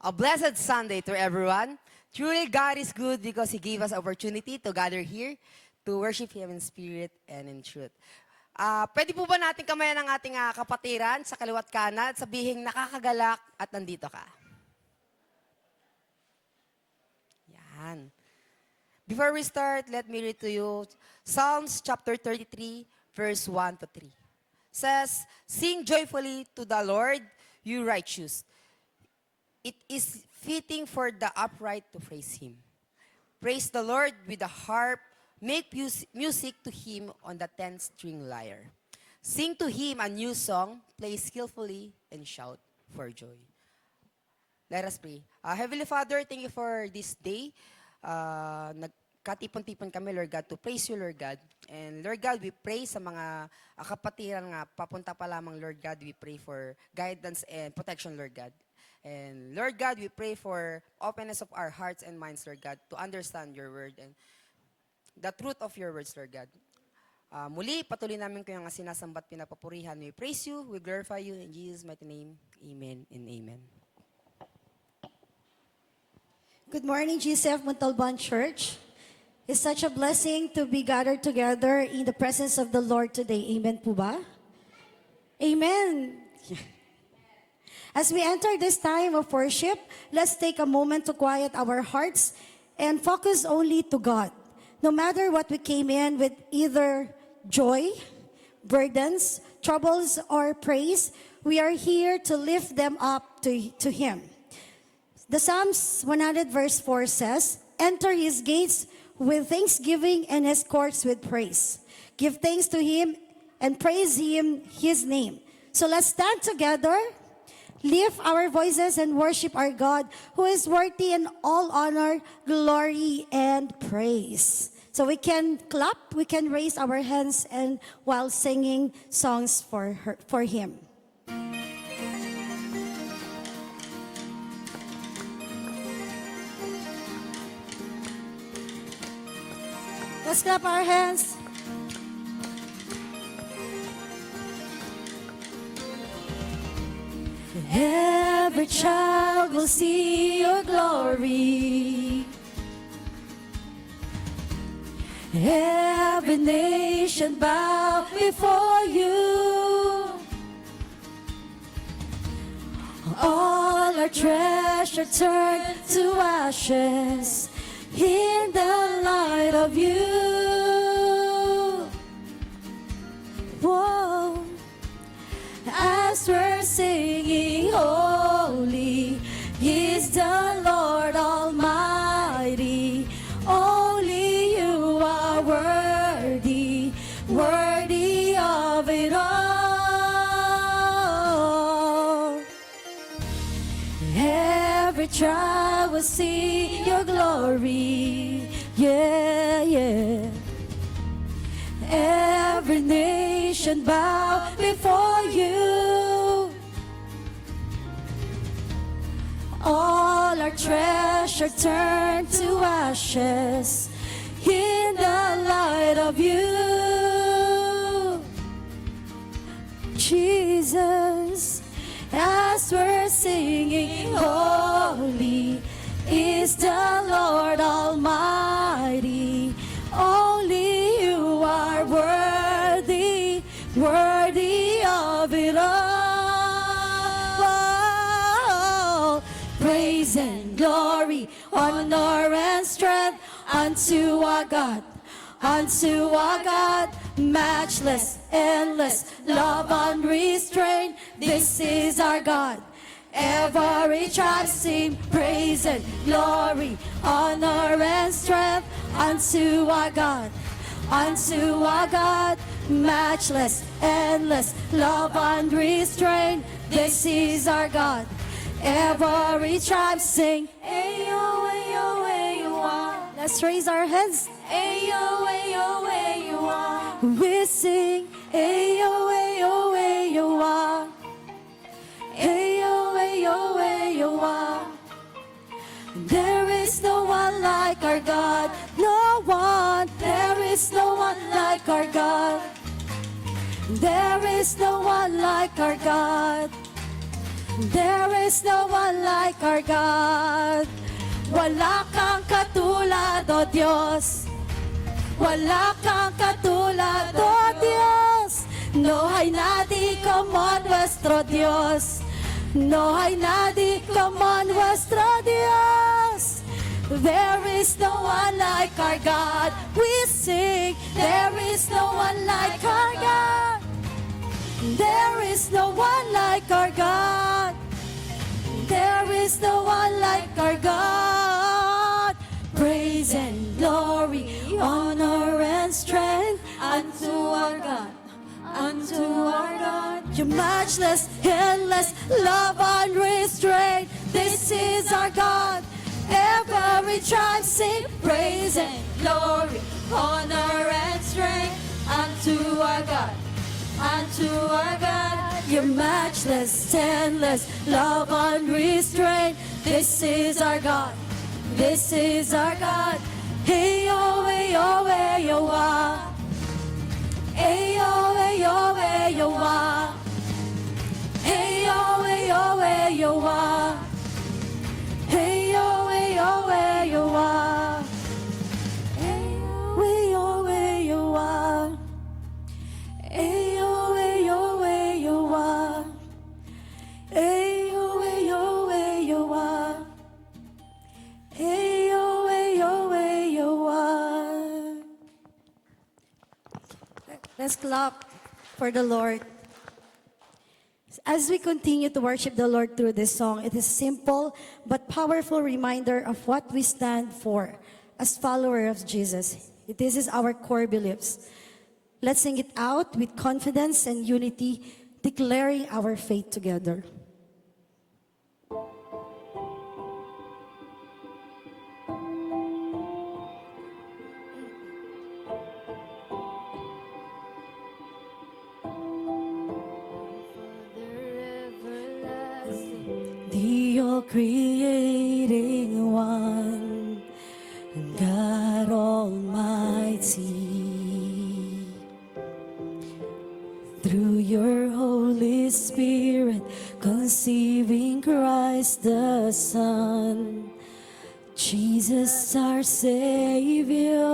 A blessed Sunday to everyone. Truly, God is good because He gave us opportunity to gather here to worship Him in spirit and in truth. Pwede po ba natin kamayan ang ating kapatiran sa kaliwat kanan at sabihin nakakagalak at nandito ka? Yan. Before we start, let me read to you Psalms chapter 33, verse 1 to 3. Says, "Sing joyfully to the Lord, you righteous. It is fitting for the upright to praise Him. Praise the Lord with the harp. Make music to Him on the 10-string lyre. Sing to Him a new song. Play skillfully and shout for joy." Let us pray. Heavenly Father, thank you for this day. Nagkatipon-tipon kami, Lord God, to praise you, Lord God. And Lord God, we pray sa mga kapatiran nga papunta pa lamang, Lord God. We pray for guidance and protection, Lord God. And Lord God, we pray for openness of our hearts and minds, Lord God, to understand your word and the truth of your words, Lord God. Muli, patuloy namin ko yung sinasambat, pinapapurihan. We praise you, we glorify you in Jesus' mighty name. Amen and amen. Good morning, GCF Montalban Church. It's such a blessing to be gathered together in the presence of the Lord today. Amen po ba? Amen. As we enter this time of worship, let's take a moment to quiet our hearts and focus only to God. No matter what we came in with, either joy, burdens, troubles, or praise, we are here to lift them up to Him. The Psalms 100 verse 4 says, "Enter His gates with thanksgiving and His courts with praise. Give thanks to Him and praise Him, His name." So let's stand together, lift our voices and worship our God who is worthy in all honor, glory, and praise. So we can clap, we can raise our hands and while singing songs for Him. Let's clap our hands. Every child will see your glory. Every nation bow before you. All our treasure turn to ashes in the light of you. Whoa. As we're singing, holy is the Lord Almighty. Only you are worthy, worthy of it all. Every tribe will see your glory, yeah, yeah. Every nation bow before you. All our treasure turn to ashes in the light of you. Jesus, as we're singing, holy is the Lord Almighty. Only you are worthy, worthy of it all. Praise and glory, honor and strength unto our God, matchless, endless, love unrestrained. This is our God. Every tribe sing praise and glory, honor and strength unto our God, matchless, endless, love unrestrained. This is our God. Every tribe sing, ayo, ayo, ayo, ah. Let's raise our hands. Ayo, ayo, ayo, ah. We sing, ayo, ayo, ayo, ah. Ayo, ayo, ayo, ah. There is no one like our God. No one. There is no one like our God. There is no one like our God. There is no one like our God. Wala kang katulad, O Diyos. Wala kang katulad, O Dios. No hay nadie como nuestro Dios. No hay nadie como nuestro Dios. There is no one like our God. We sing, there is no one like our God. There is no one like our God. There is no one like our God. Praise and glory, honor and strength unto our God, unto our God. Your matchless, endless love unrestrained. This is our God. Every tribe sing praise and glory, honor and strength unto our God, unto our God. Your matchless, endless love unrestrained. This is our God. This is our God. Hey yo, hey yo, hey yo, ah. Hey yo, hey yo, hey yo, ah. Hey yo, hey yo, hey yo, ah. Hey yo, hey yo, hey yo, ah. Hey yo, hey yo, ah. Hey yo, hey yo, hey yo, ah. Hey yo, hey yo, hey yo, ah. Hey yo, hey yo, hey yo, ah. Let's clap for the Lord. As we continue to worship the Lord through this song, it is a simple but powerful reminder of what we stand for as followers of Jesus. This is our core beliefs. Let's sing it out with confidence and unity, declaring our faith together. The all-creating one, God Almighty, through your Holy Spirit, conceiving Christ the Son, Jesus our Savior.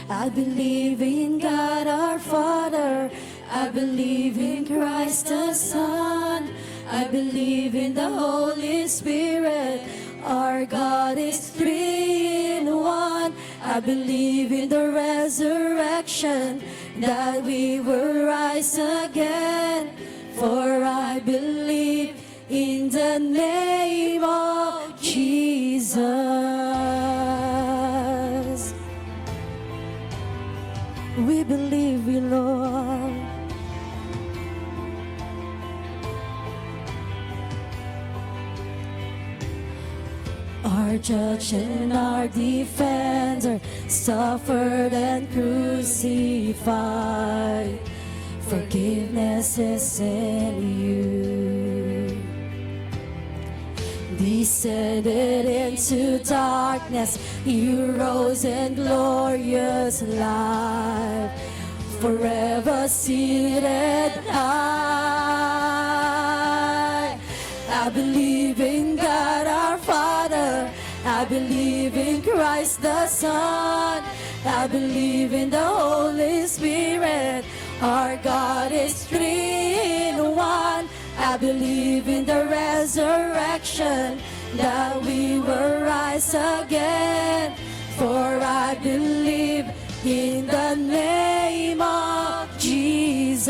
I believe in God our Father, I believe in Christ the Son, I believe in the Holy Spirit, our God is three in one. I believe in the resurrection, that we will rise again, for I believe in the name of Jesus. We believe you, Lord. Our judge and our defender suffered and crucified. Forgiveness is in you. Descended into darkness, you rose in glorious light, forever seated high. I believe in God our Father, I believe in Christ the Son, I believe in the Holy Spirit, our God is three in one. I believe in the resurrection, that we will rise again, for I believe in the name of Jesus.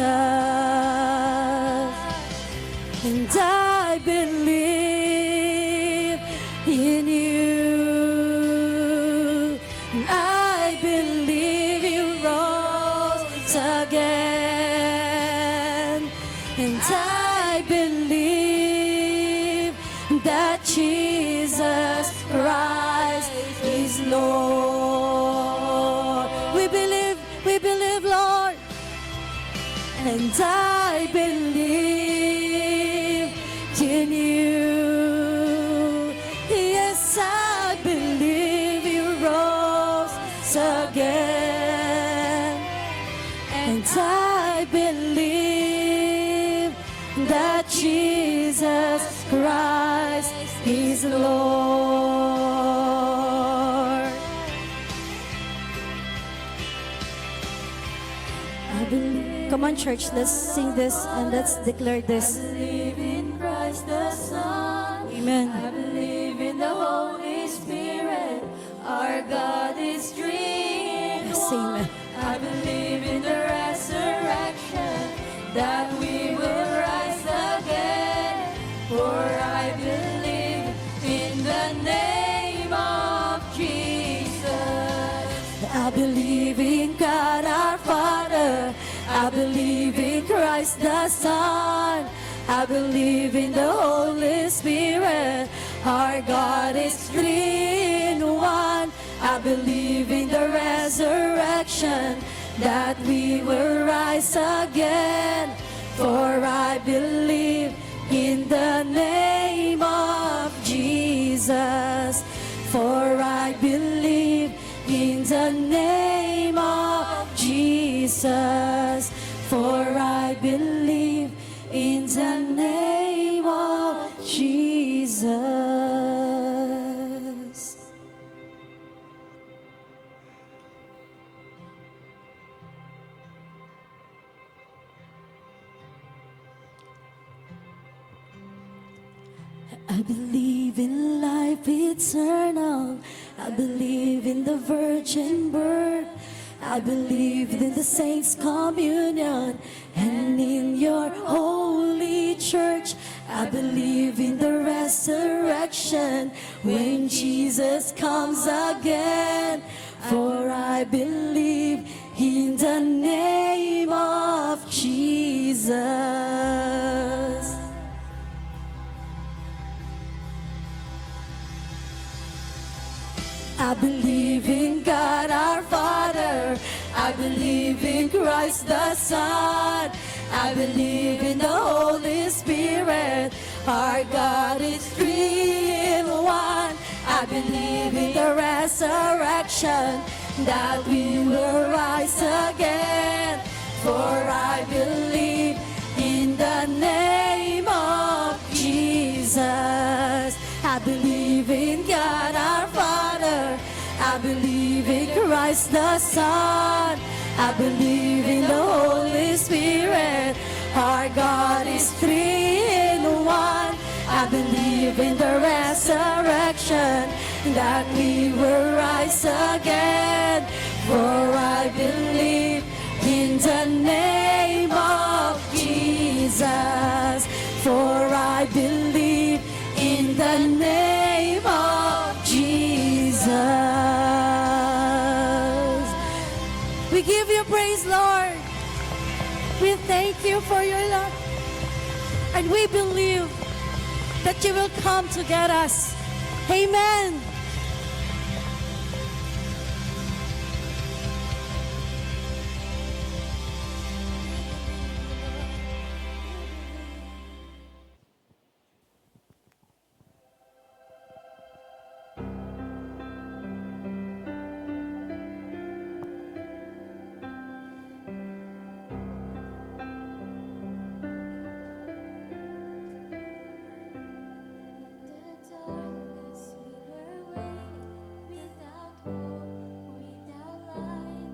And I believe in you. I believe you rose again. And I believe that Jesus Christ is Lord. We believe, Lord. And I believe in you. Yes, I believe you rose again. And I believe that Jesus Christ is Lord. I believe. Come on, church, let's sing this and let's declare this. I believe in Christ the Son. Amen. I believe in the Holy Spirit. Our God is three in Yes, one. amen. I believe in the resurrection, that we will rise again. For I believe in the name of Jesus. I believe in God our Father. I believe in Christ the Son. I believe in the Holy Spirit. Our God is three in one. I believe in the resurrection, that we will rise again. For I believe in the name of Jesus. For I believe in the name of Jesus. For I believe in the name of Jesus. I believe in life eternal. I believe in the virgin birth. I believe in the saints' communion and in your holy church. I believe in the resurrection when Jesus comes again. For I believe in the name of Jesus. I believe in God our Father. I believe in Christ the Son. I believe in the Holy Spirit. Our God is three in one. I believe in the resurrection, that we will rise again. For I believe in the name of Jesus. I believe in God our Father. I believe in Christ the Son. I believe in the Holy Spirit. Our God is three in one. I believe in the resurrection, that we will rise again. For I believe in the name of Jesus. For I believe in the name of Jesus. We give you praise, Lord. We thank you for your love. And we believe that you will come to get us. Amen. The darkness we were waiting, without hope, without light.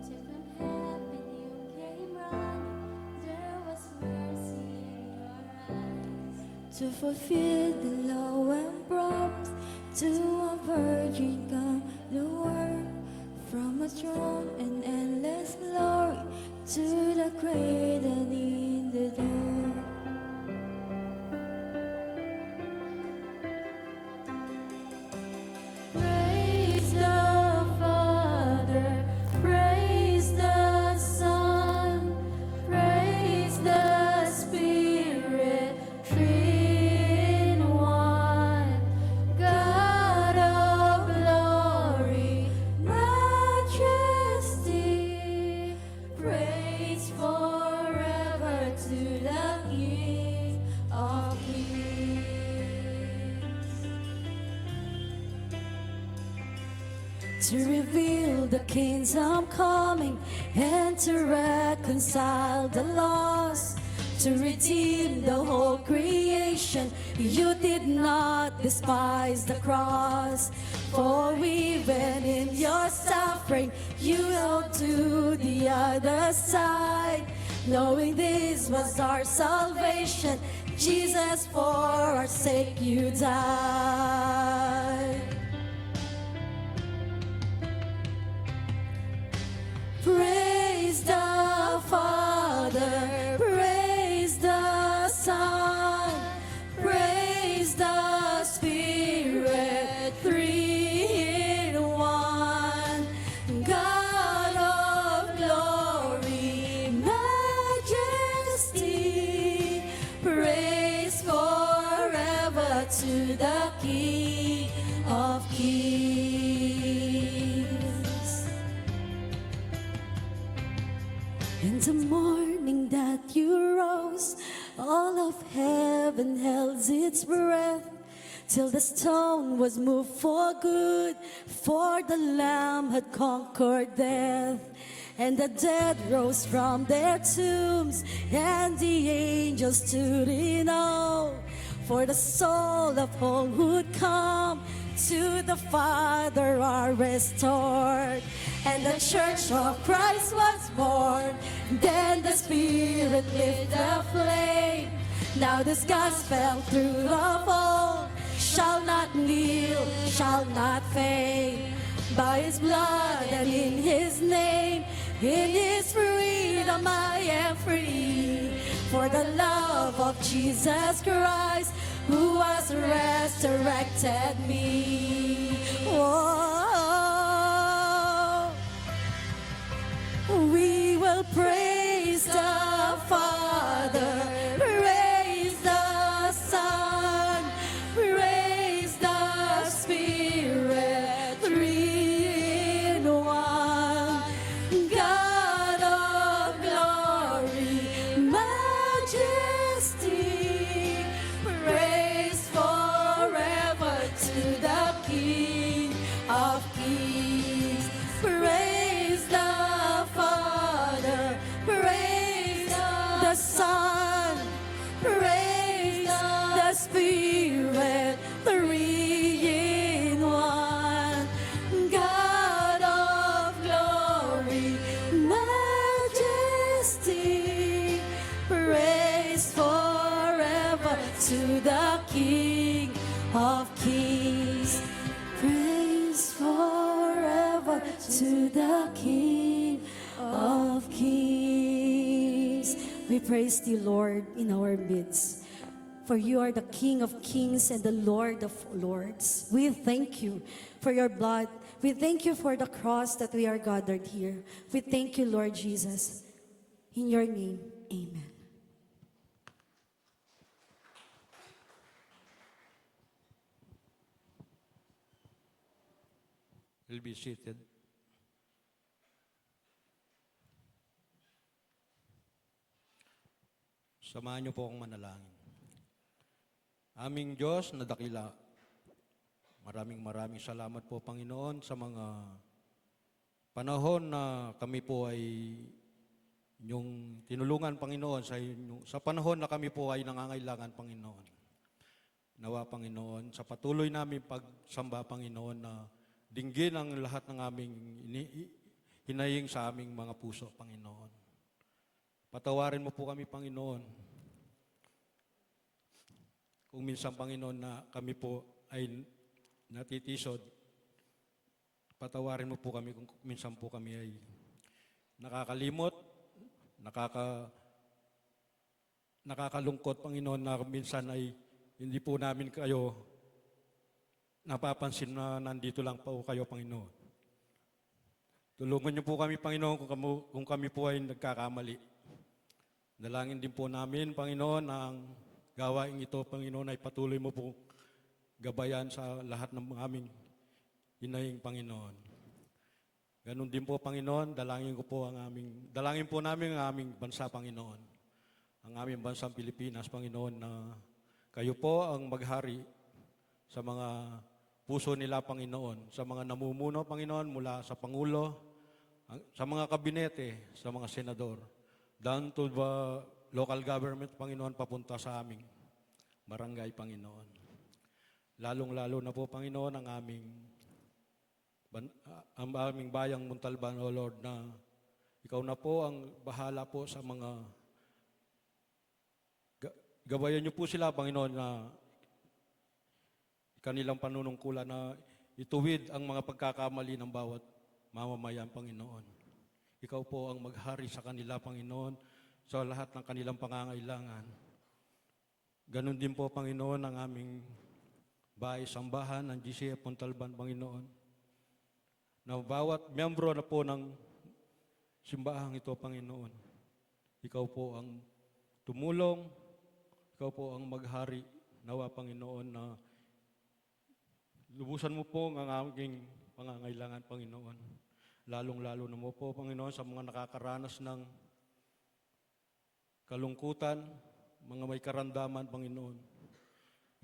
Till from heaven you came running, there was mercy in your eyes. To fulfill the law and promise, to a virgin come the word. From a throne and endless glory, to the cradle in the dirt. Praise the Father, praise the Son, praise the Spirit, three in one. God of glory, majesty, praise forever to the King of Kings. To reveal the kingdom coming and to reconcile the lost. to redeem the whole creation. You did not despise the cross, for even in your suffering, you held to the other side. Knowing this was our salvation, Jesus, for our sake you died. Praise the Father, praise the Son, praise the Spirit, three in one. God of glory, majesty, praise forever to the King of Kings. In the morning that you rose, all of heaven held its breath, till the stone was moved for good, for the Lamb had conquered death. And the dead rose from their tombs, and the angels stood in awe, for the soul of all who'd come to the Father are restored. And the church of Christ was born, then the Spirit lit the flame. Now this gospel through the fold shall not kneel, shall not fade. By His blood and in His name, in His freedom I am free. For the love of Jesus Christ, who has resurrected me. Oh, we will praise the Father, praise the Son, praise the Spirit, three in one. God of glory, majesty, praise forever to the King of Kings. Praise the Father, praise the Son, praise the Spirit, three in one. God of glory, majesty, praise forever to the King of Kings. Praise forever to the King of Kings. We praise thee, Lord, in our midst. For you are the King of kings and the Lord of lords. We thank you for your blood. We thank you for the cross that we are gathered here. We thank you, Lord Jesus. In your name, amen. Will be seated. Samahan niyo po akong manalangin. Aming Diyos na dakila, maraming salamat po, Panginoon, sa mga panahon na kami po ay inyong tinulungan, Panginoon, sa panahon na kami po ay nangangailangan, Panginoon. Nawa, Panginoon, sa patuloy namin pagsamba, Panginoon, na dinggin ang lahat ng aming hinahing sa aming mga puso, Panginoon. Patawarin mo po kami, Panginoon. Kung minsan, Panginoon, na kami po ay natitisod, patawarin mo po kami kung minsan po kami ay nakakalimot, nakakalungkot, Panginoon, na minsan ay hindi po namin kayo napapansin na nandito lang po kayo, Panginoon. Tulungan niyo po kami, Panginoon, kung kami po ay nagkakamali. Dalangin din po namin, Panginoon, ang gawain ito, Panginoon, ay patuloy mo po gabayan sa lahat ng aming hinahing, Panginoon. Ganon din po, Panginoon, dalangin po namin ang aming bansa, Panginoon. Ang aming bansang Pilipinas, Panginoon, na kayo po ang maghari sa mga puso nila, Panginoon, sa mga namumuno, Panginoon, mula sa Pangulo, sa mga kabinete, sa mga senador, down to the local government, Panginoon, papunta sa aming barangay, Panginoon. Lalong-lalo na po, Panginoon, ang aming bayang Montalban, O Lord, na ikaw na po ang bahala po sa mga gabayan niyo po sila, Panginoon, na kanilang panunungkulan na ituwid ang mga pagkakamali ng bawat mamamayan, Panginoon. Ikaw po ang maghari sa kanila, Panginoon, sa lahat ng kanilang pangangailangan. Ganon din po, Panginoon, ang aming bahay-sambahan ng GCF Montalban, Panginoon, na bawat miyembro na po ng simbahang ito, Panginoon, ikaw po ang tumulong, ikaw po ang maghari, nawa, Panginoon, na lubusan mo po ang aming pangangailangan, Panginoon. Lalong-lalo na mo po, Panginoon, sa mga nakakaranas ng kalungkutan, mga may karamdaman, Panginoon.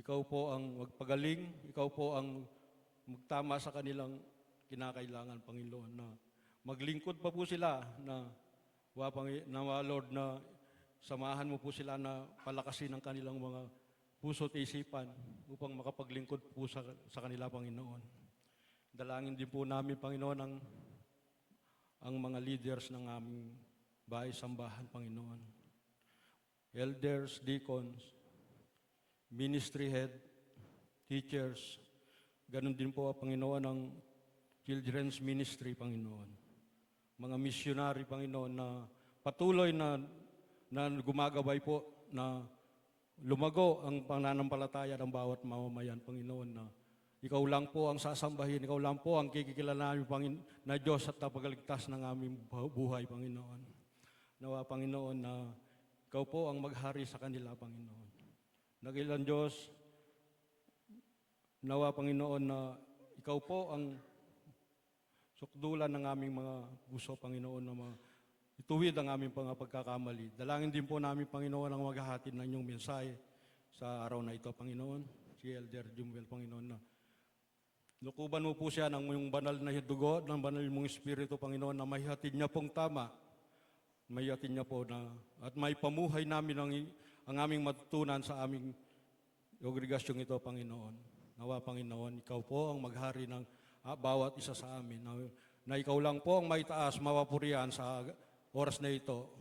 Ikaw po ang magpagaling, ikaw po ang magtama sa kanilang kinakailangan, Panginoon, na maglingkod pa po sila na Lord, na samahan mo po sila na palakasin ang kanilang mga puso at isipan upang makapaglingkod po sa kanila, Panginoon. Dalangin din po namin, Panginoon, ang mga leaders ng aming bahay-sambahan, Panginoon. Elders, deacons, ministry head, teachers, ganun din po, Panginoon, ang children's ministry, Panginoon. Mga missionary, Panginoon, na patuloy na gumagabay po na lumago ang pananampalataya ng bawat mamamayan, Panginoon, na ikaw lang po ang sasambahin, ikaw lang po ang kikilalanin na Diyos at tapagaligtas ng aming buhay, Panginoon. Nawa, Panginoon, na ikaw po ang maghari sa kanila, Panginoon. Nagilan Diyos, nawa, Panginoon, na ikaw po ang sukdulan ng aming mga puso, Panginoon, na ituwid ang aming mga pagkakamali. Dalangin din po namin, Panginoon, ang maghahatid ng inyong mensahe sa araw na ito, Panginoon. Si Elder Jumwel, Panginoon, na lukuban mo po siya ng iyong banal na dugo, ng banal mong Espiritu, Panginoon, na mahihatid niya pong tama, mahihatid niya po na, at may pamuhay namin ang aming matutunan sa aming kongregasyong ito, Panginoon. Nawa, Panginoon, ikaw po ang maghari ng bawat isa sa amin, na ikaw lang po ang maitaas, mapapurihan sa oras na ito.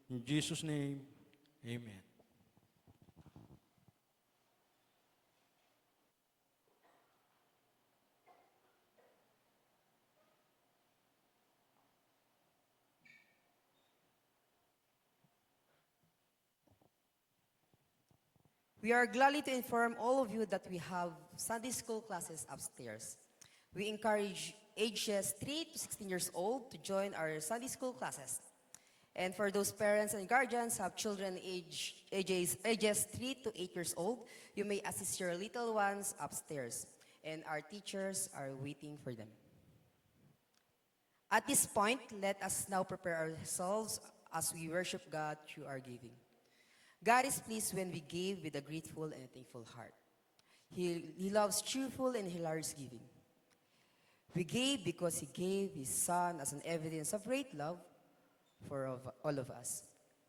In Jesus' name, Amen. We are glad to inform all of you that we have Sunday school classes upstairs. We encourage ages 3 to 16 years old to join our Sunday school classes. And for those parents and guardians who have children ages 3 to 8 years old, you may assist your little ones upstairs. And our teachers are waiting for them. At this point, let us now prepare ourselves as we worship God through our giving. God is pleased when we give with a grateful and thankful heart. He loves cheerful and hilarious giving. We gave because He gave His Son as an evidence of great love for all of us.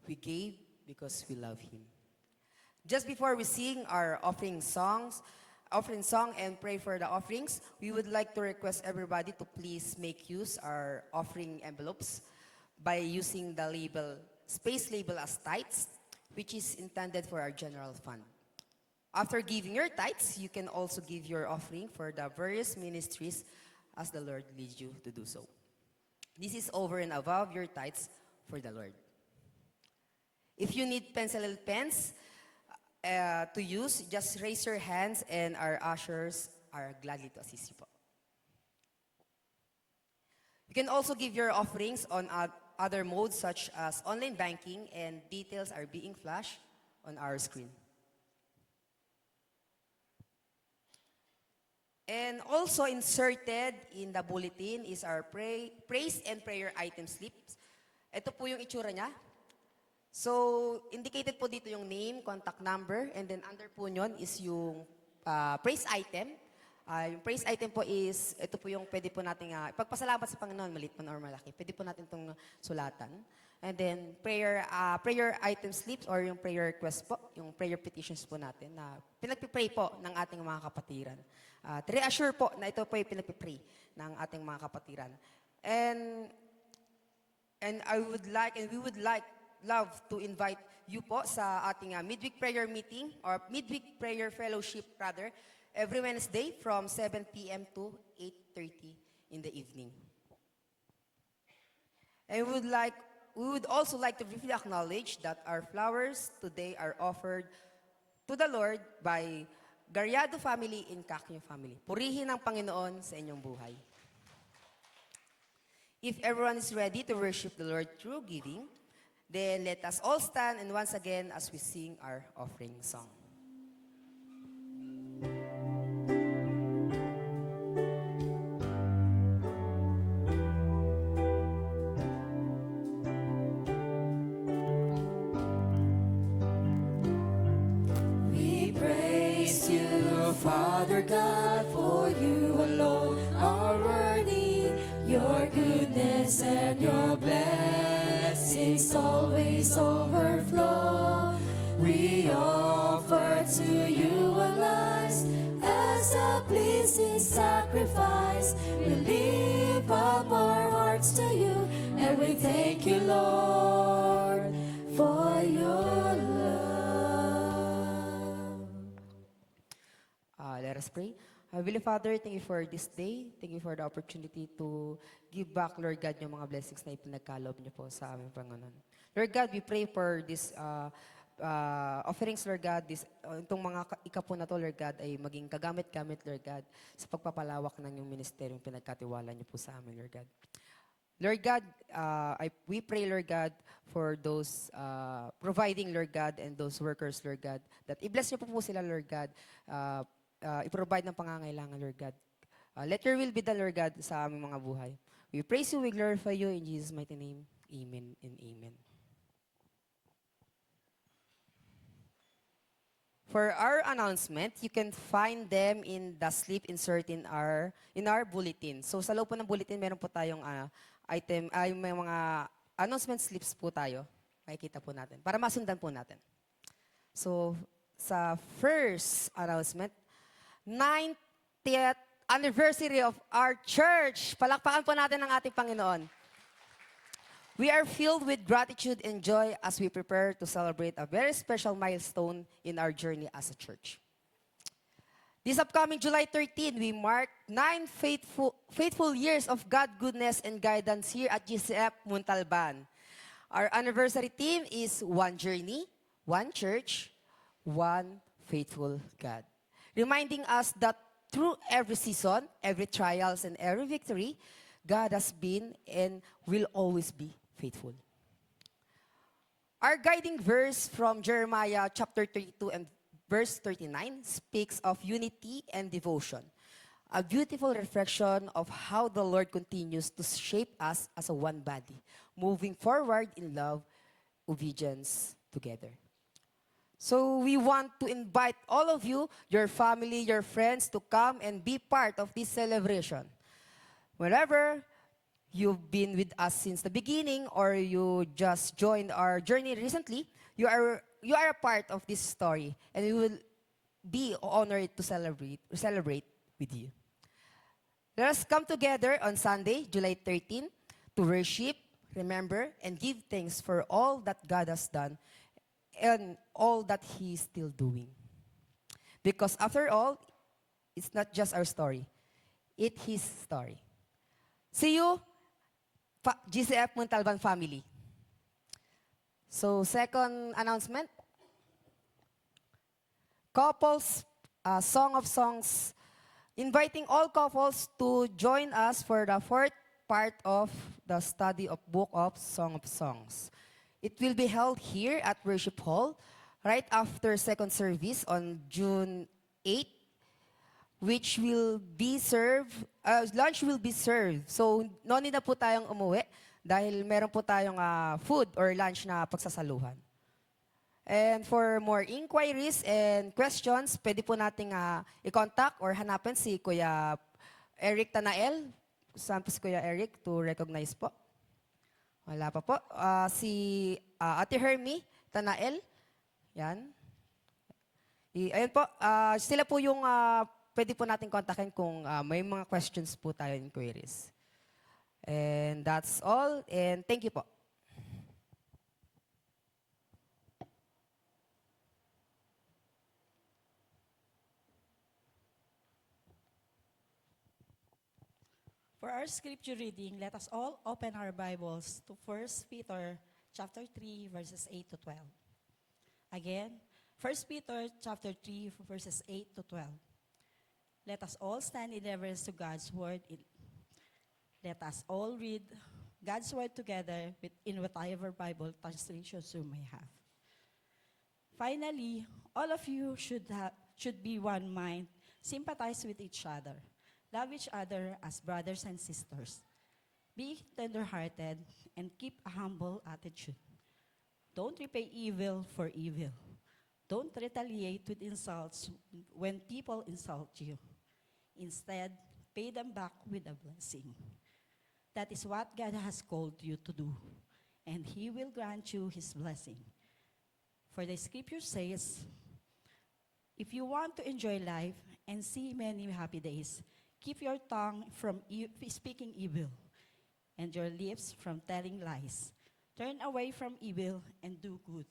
We gave because we love Him. Just before we sing our offering song and pray for the offerings, we would like to request everybody to please make use our offering envelopes by using the space label as tithes, which is intended for our general fund. After giving your tithes, you can also give your offering for the various ministries as the Lord leads you to do so. This is over and above your tithes for the Lord. If you need pencil and pens to use, just raise your hands and our ushers are gladly to assist you po. You can also give your offerings on other modes such as online banking, and details are being flashed on our screen. And also inserted in the bulletin is our praise and prayer item slips. Ito po yung itsura niya. So, indicated po dito yung name, contact number, and then under po nyon is yung praise item. Yung praise item po is, ito po yung pwede po natin, pagpasalamat sa Panginoon, maliit man or malaki, pwede po natin itong sulatan. And then prayer item slips or yung prayer request po, yung prayer petitions po natin na pinagpipray po ng ating mga kapatiran. Reassure po na ito po yung pinagpipray ng ating mga kapatiran. And we would love to invite you po sa ating midweek prayer meeting or midweek prayer fellowship rather, every Wednesday from 7 p.m. to 8:30 in the evening. And we would also like to briefly acknowledge that our flowers today are offered to the Lord by Garriado family in Cacnyo family. Purihin ang Panginoon sa inyong buhay. If everyone is ready to worship the Lord through giving, then let us all stand and once again as we sing our offering song. We praise you, Father God, for you alone are worthy. Your goodness and your blessings always overflow. We offer to you our lives as a pleasing sacrifice. We lift up our hearts to you and we thank you, Lord, for your love. Let us pray. Heavenly Father, thank you for this day. Thank you for the opportunity to give back, Lord God, yung mga blessings na ipinagkaloob niyo po sa aming Panginoon. Lord God, we pray for this offerings, Lord God, itong mga ikapo na to, Lord God, ay maging kagamit-gamit, Lord God, sa pagpapalawak ng yung ministeryong pinagkatiwala niyo po sa amin, Lord God. Lord God, we pray, Lord God, for those providing, Lord God, and those workers, Lord God, that i-bless niyo po sila, Lord God, i-provide ng pangangailangan, Lord God. Let your will be done, Lord God, sa aming mga buhay. We praise you, we glorify you in Jesus' mighty name. Amen and amen. For our announcement, you can find them in the slip insert in our bulletin. So sa loob po ng bulletin, meron po tayong may mga announcement slips po tayo. Makikita po natin. Para masundan po natin. So sa first announcement, 90th anniversary of our church. Palakpakan po natin ang ating Panginoon. We are filled with gratitude and joy as we prepare to celebrate a very special milestone in our journey as a church. This upcoming July 13, we mark 9 faithful years of God goodness and guidance here at GCF Montalban. Our anniversary theme is One Journey, One Church, One Faithful God. Reminding us that through every season, every trials, and every victory, God has been and will always be faithful. Our guiding verse from Jeremiah chapter 32 and verse 39 speaks of unity and devotion, a beautiful reflection of how the Lord continues to shape us as a one body, moving forward in love, obedience together. So we want to invite all of you, your family, your friends, to come and be part of this celebration. Wherever you've been with us since the beginning or you just joined our journey recently, you are a part of this story and we will be honored to celebrate with you. Let us come together on Sunday, July 13, to worship, remember, and give thanks for all that God has done and all that He is still doing. Because after all, it's not just our story, it's His story. See you, GCF Montalban family. So, second announcement, couples, Song of Songs, inviting all couples to join us for the fourth part of the study of Book of Song of Songs. It will be held here at Worship Hall right after second service on June 8, which will be served, lunch will be served. So, no need na po tayong umuwi dahil meron po tayong food or lunch na pagsasaluhan. And for more inquiries and questions, pwede po nating i-contact or hanapin si Kuya Eric Tanael. Saan po si Kuya Eric to recognize po? Wala pa po. Si Ate Hermie Tanael. Yan. Ayun po, sila po yung pwede po natin kontakin kung may mga questions po tayo, inquiries. And that's all. And thank you po. For our scripture reading, let us all open our Bibles to 1 Peter chapter 3, verses 8 to 12. Again, 1 Peter chapter 3, verses 8 to 12. Let us all stand in reverence to God's word. Let us all read God's word together in whatever Bible translations you may have. Finally, all of you should be one mind, sympathize with each other, love each other as brothers and sisters. Be tender-hearted and keep a humble attitude. Don't repay evil for evil. Don't retaliate with insults when people insult you. Instead, pay them back with a blessing. That is what God has called you to do, and He will grant you His blessing. For the scripture says, if you want to enjoy life and see many happy days, keep your tongue from speaking evil and your lips from telling lies. Turn away from evil and do good.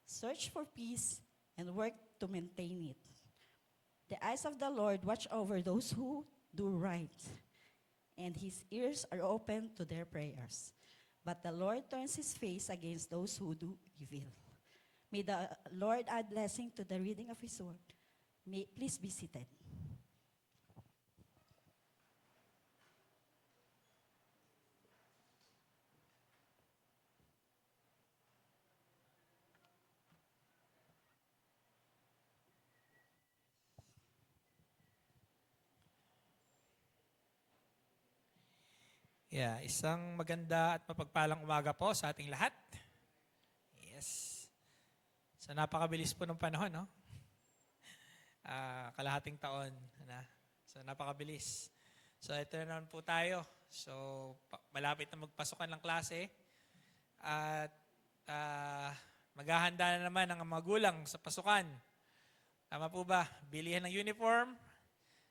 Search for peace and work to maintain it. The eyes of the Lord watch over those who do right, and His ears are open to their prayers. But the Lord turns His face against those who do evil. May the Lord add blessing to the reading of His word. Please be seated. Yeah, isang maganda at mapagpalang umaga po sa ating lahat. Yes. So napakabilis po ng panahon, no? Kalahating taon na. So napakabilis. So ito na naman po tayo. So malapit na magpasukan ng klase. At maghahanda na naman ang magulang sa pasukan. Tama po ba? Bilihan ng uniform,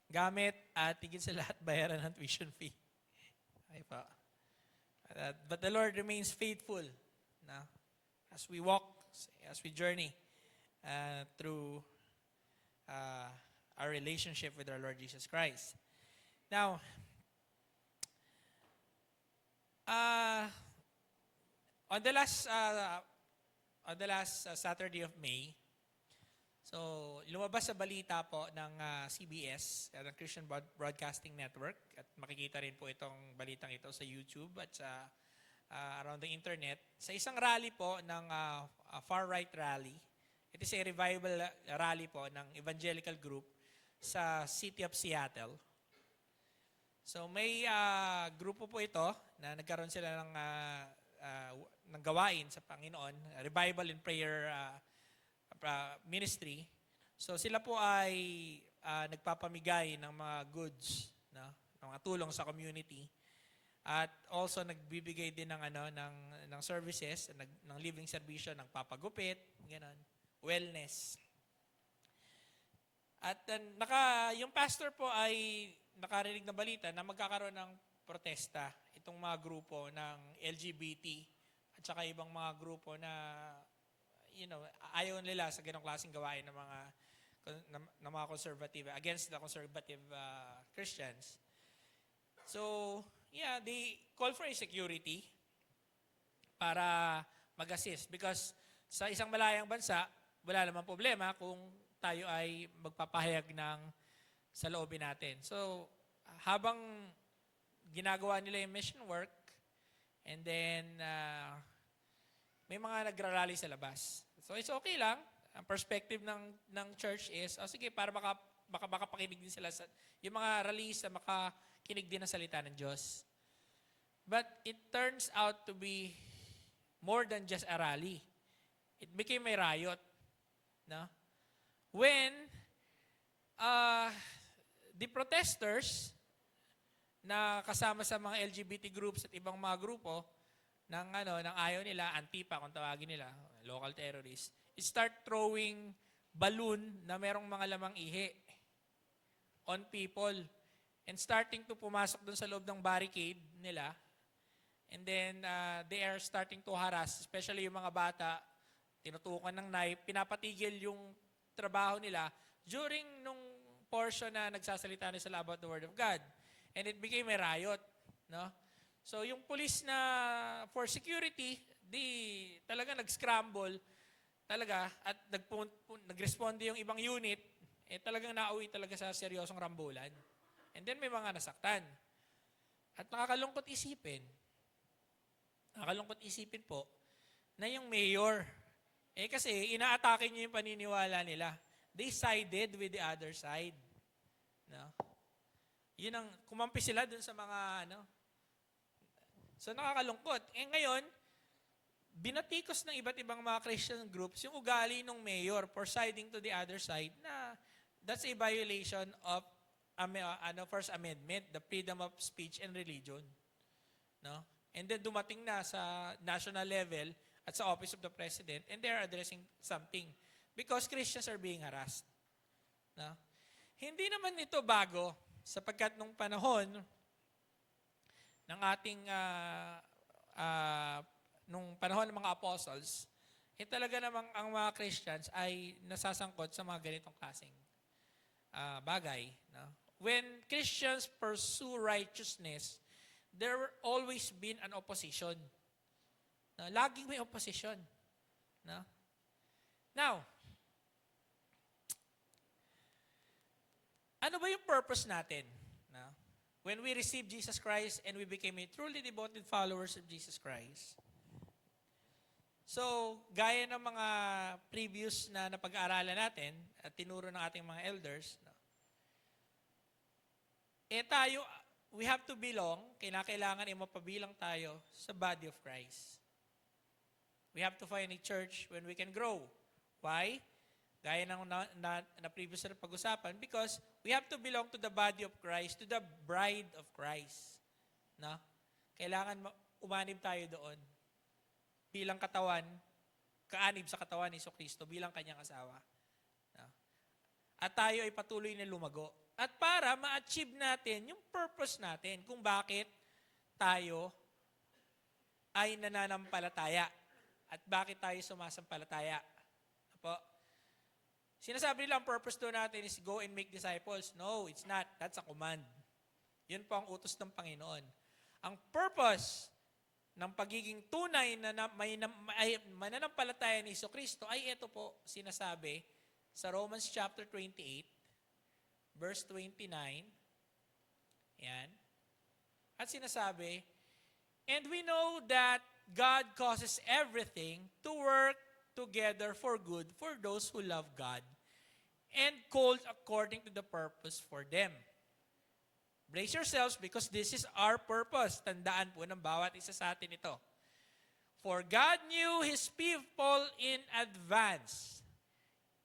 gamit, at higit sa lahat bayaran ng tuition fee. Okay pa. But the Lord remains faithful na as we walk, as we journey through our relationship with our Lord Jesus Christ. Now, on the last Saturday of May, so lumabas sa balita po ng CBS, ng Christian Broadcasting Network, at makikita rin po itong balitang ito sa YouTube at sa around the internet, sa isang rally po ng far-right rally. It is a revival rally po ng evangelical group sa city of Seattle. So may grupo po ito na nagkaroon sila ng gawain sa Panginoon, revival and prayer ministry. So sila po ay nagpapamigay ng mga goods, no? Ng mga tulong sa community. At also nagbibigay din ng ng services, ng living servisyo, ng papagupit, ganun, wellness. At yung pastor po ay nakarinig na balita na magkakaroon ng protesta itong mga grupo ng LGBT at saka ibang mga grupo na ayaw nila sa ganong klaseng gawain ng mga conservative, against the conservative Christians. So, yeah, they call for a security para mag-assist because sa isang malayang bansa, wala namang problema kung tayo ay magpapahayag ng saloobin natin. So, habang ginagawa nila yung mission work, and then may mga nagrarally sa labas. So it's okay lang. Ang perspective ng church is, sige, para makapakinig din sila sa, yung mga rallies na makakinig din ng salita ng Diyos. But it turns out to be more than just a rally. It became a riot. No? When the protesters na kasama sa mga LGBT groups at ibang mga grupo ng ayaw nila, Antifa kung tawagin nila, local terrorists, start throwing balloon na merong mga lamang ihi on people and starting to pumasok dun sa loob ng barricade nila. And then they are starting to harass, especially yung mga bata, tinutukan ng knife, pinapatigil yung trabaho nila during nung portion na nagsasalita nila about the Word of God. And it became a riot. No? So yung police na for security, di talaga nag-scramble talaga at nag-responde yung ibang unit, talagang nauwi talaga sa seryosong rambulan. And then may mga nasaktan. At nakakalungkot isipin po na yung mayor, kasi inaatake niyo yung paniniwala nila. They sided with the other side. No? Yun ang, kumampi sila dun sa mga, So nakakalungkot. Ngayon, binatikos ng iba't ibang mga Christian groups yung ugali ng mayor for siding to the other side na that's a violation of First Amendment, the freedom of speech and religion. No? And then dumating na sa national level at sa Office of the President and they're addressing something because Christians are being harassed. No? Hindi naman ito bago sapagkat nung panahon ng ating nung panahon ng mga apostles, talaga namang ang mga Christians ay nasasangkot sa mga ganitong klaseng bagay. No? When Christians pursue righteousness, there will always been an opposition. No? Laging may opposition. No? Now, ano ba yung purpose natin? No? When we received Jesus Christ and we became a truly devoted followers of Jesus Christ, so, gaya ng mga previous na napag-aaralan natin at tinuro ng ating mga elders, tayo, we have to belong, kailangan mapabilang tayo sa body of Christ. We have to find a church when we can grow. Why? Gaya ng na previous na pag-usapan, because we have to belong to the body of Christ, to the bride of Christ. No? Kailangan umanib tayo doon. Bilang katawan, kaanib sa katawan ni Jesucristo bilang kanyang asawa. No? At tayo ay patuloy na lumago. At para ma-achieve natin yung purpose natin kung bakit tayo ay nananampalataya at bakit tayo sumasampalataya. Apo? Sinasabi nila ang purpose doon natin is go and make disciples. No, it's not. That's a command. Yun po ang utos ng Panginoon. Ang purpose ng pagiging tunay na mananampalataya ni Jesucristo ay ito po sinasabi sa Romans chapter 28, verse 29. Yan. At sinasabi, and we know that God causes everything to work together for good for those who love God and called according to the purpose for them. Brace yourselves because this is our purpose. Tandaan po ng bawat isa sa atin ito. For God knew His people in advance,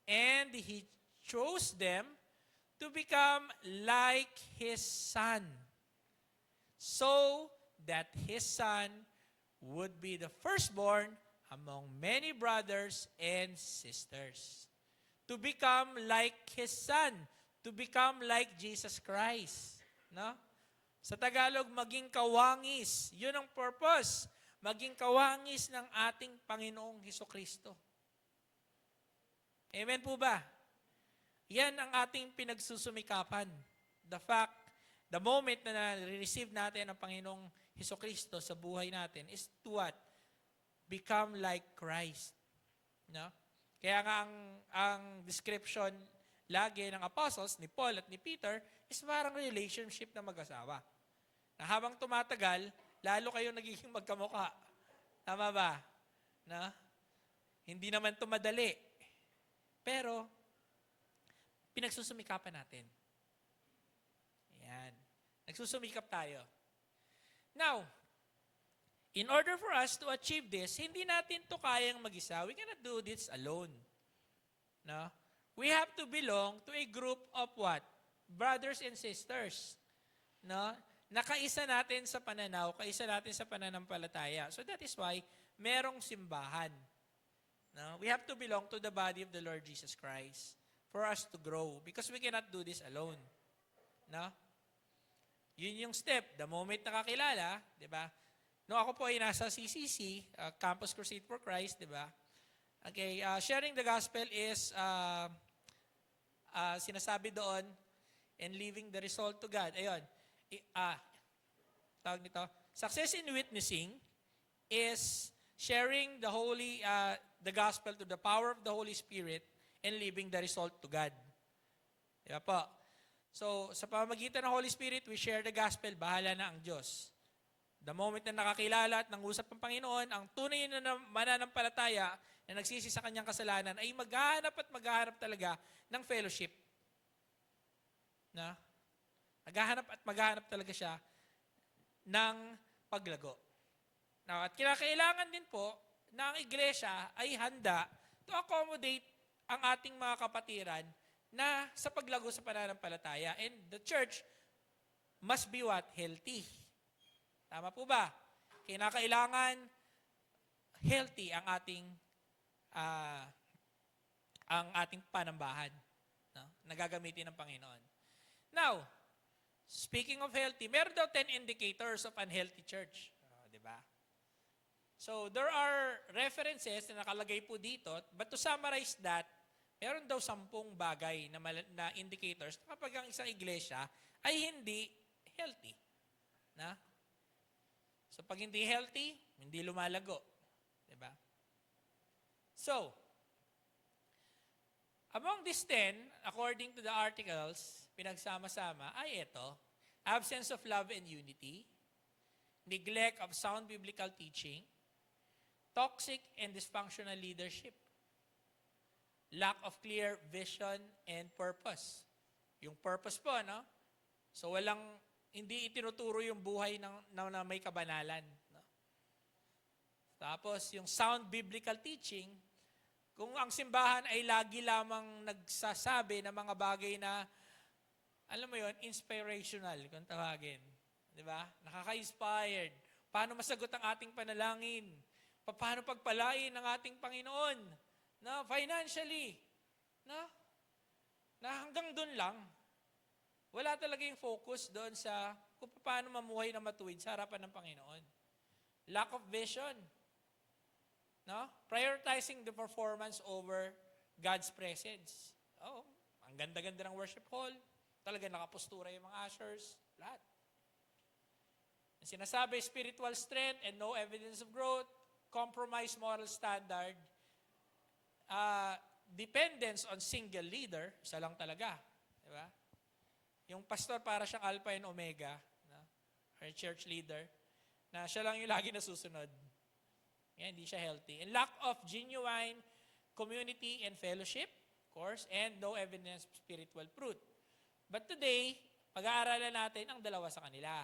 and He chose them to become like His Son, so that His Son would be the firstborn among many brothers and sisters. To become like His Son, to become like Jesus Christ. No? Sa Tagalog, maging kawangis. Yun ang purpose. Maging kawangis ng ating Panginoong Hesukristo. Amen po ba? Yan ang ating pinagsusumikapan. The moment na na-receive natin ang Panginoong Hesukristo sa buhay natin is to what? Become like Christ. No? Kaya nga ang description lagi ng apostles, ni Paul at ni Peter, is parang relationship na mag-asawa. Na habang tumatagal, lalo kayo nagiging magkamukha. Tama ba? Na? Hindi naman ito madali. Pero, pinagsusumikapan natin. Ayan. Nagsusumikap tayo. Now, in order for us to achieve this, hindi natin to kayang mag-isa. We cannot do this alone. No? We have to belong to a group of what? Brothers and sisters. No? nakaisa natin sa pananaw, kaisa natin sa pananampalataya. So that is why merong simbahan. No? We have to belong to the body of the Lord Jesus Christ for us to grow because we cannot do this alone. No? Yun yung step. The moment nakakilala, di ba? No, ako po ay nasa CCC, Campus Crusade for Christ, di ba? Okay, sharing the gospel is sinasabi doon and leaving the result to God. Ayun. Tawag nito. Success in witnessing is sharing the gospel to the power of the Holy Spirit and leaving the result to God. Diba po? So, sa pamamagitan ng Holy Spirit, we share the gospel, bahala na ang Diyos. The moment na nakakilala at nangusap ang Panginoon, ang tunay na mananampalataya na nagsisi sa kanyang kasalanan ay maghahanap talaga ng fellowship. Na? Maghahanap talaga siya ng paglago. Now, at kinakailangan din po na ang iglesia ay handa to accommodate ang ating mga kapatiran na sa paglago sa pananampalataya. And the church must be what? Healthy. Tama po ba? Kinakailangan healthy ang ating panambahan, no? Nagagamitin ng Panginoon. Now, speaking of healthy, meron daw 10 indicators of unhealthy church. Di ba? So, there are references na nakalagay po dito, but to summarize that, meron daw 10 bagay na indicators na kapag ang isang iglesia ay hindi healthy. Na? So, pag hindi healthy, hindi lumalago. Diba? So, among these 10, according to the articles, pinagsama-sama, ay ito: absence of love and unity, neglect of sound biblical teaching, toxic and dysfunctional leadership, lack of clear vision and purpose. Yung purpose po, no? So hindi itinuturo yung buhay na may kabanalan. No? Tapos yung sound biblical teaching, kung ang simbahan ay lagi lamang nagsasabi ng mga bagay na, alam mo yon, inspirational, kung tawagin. Di ba? Nakaka-inspired. Paano masagot ang ating panalangin? Paano pagpalain ng ating Panginoon? Na financially. Na hanggang doon lang. Wala talaga yung focus doon sa kung paano mamuhay na matuwid sa harapan ng Panginoon. Lack of vision. No? Prioritizing the performance over God's presence. Oh, ang ganda-ganda ng worship hall. Talaga nakapostura yung mga ushers. Lahat. Sinasabi, spiritual strength and no evidence of growth, compromised moral standard, dependence on single leader, isa lang talaga. Diba? Yung pastor para siyang alpha and omega, no? Or church leader, na siya lang yung lagi nasusunod. Yan, hindi siya healthy. And lack of genuine community and fellowship, of course, and no evidence of spiritual fruit. But today, pag-aaralan natin ang dalawa sa kanila.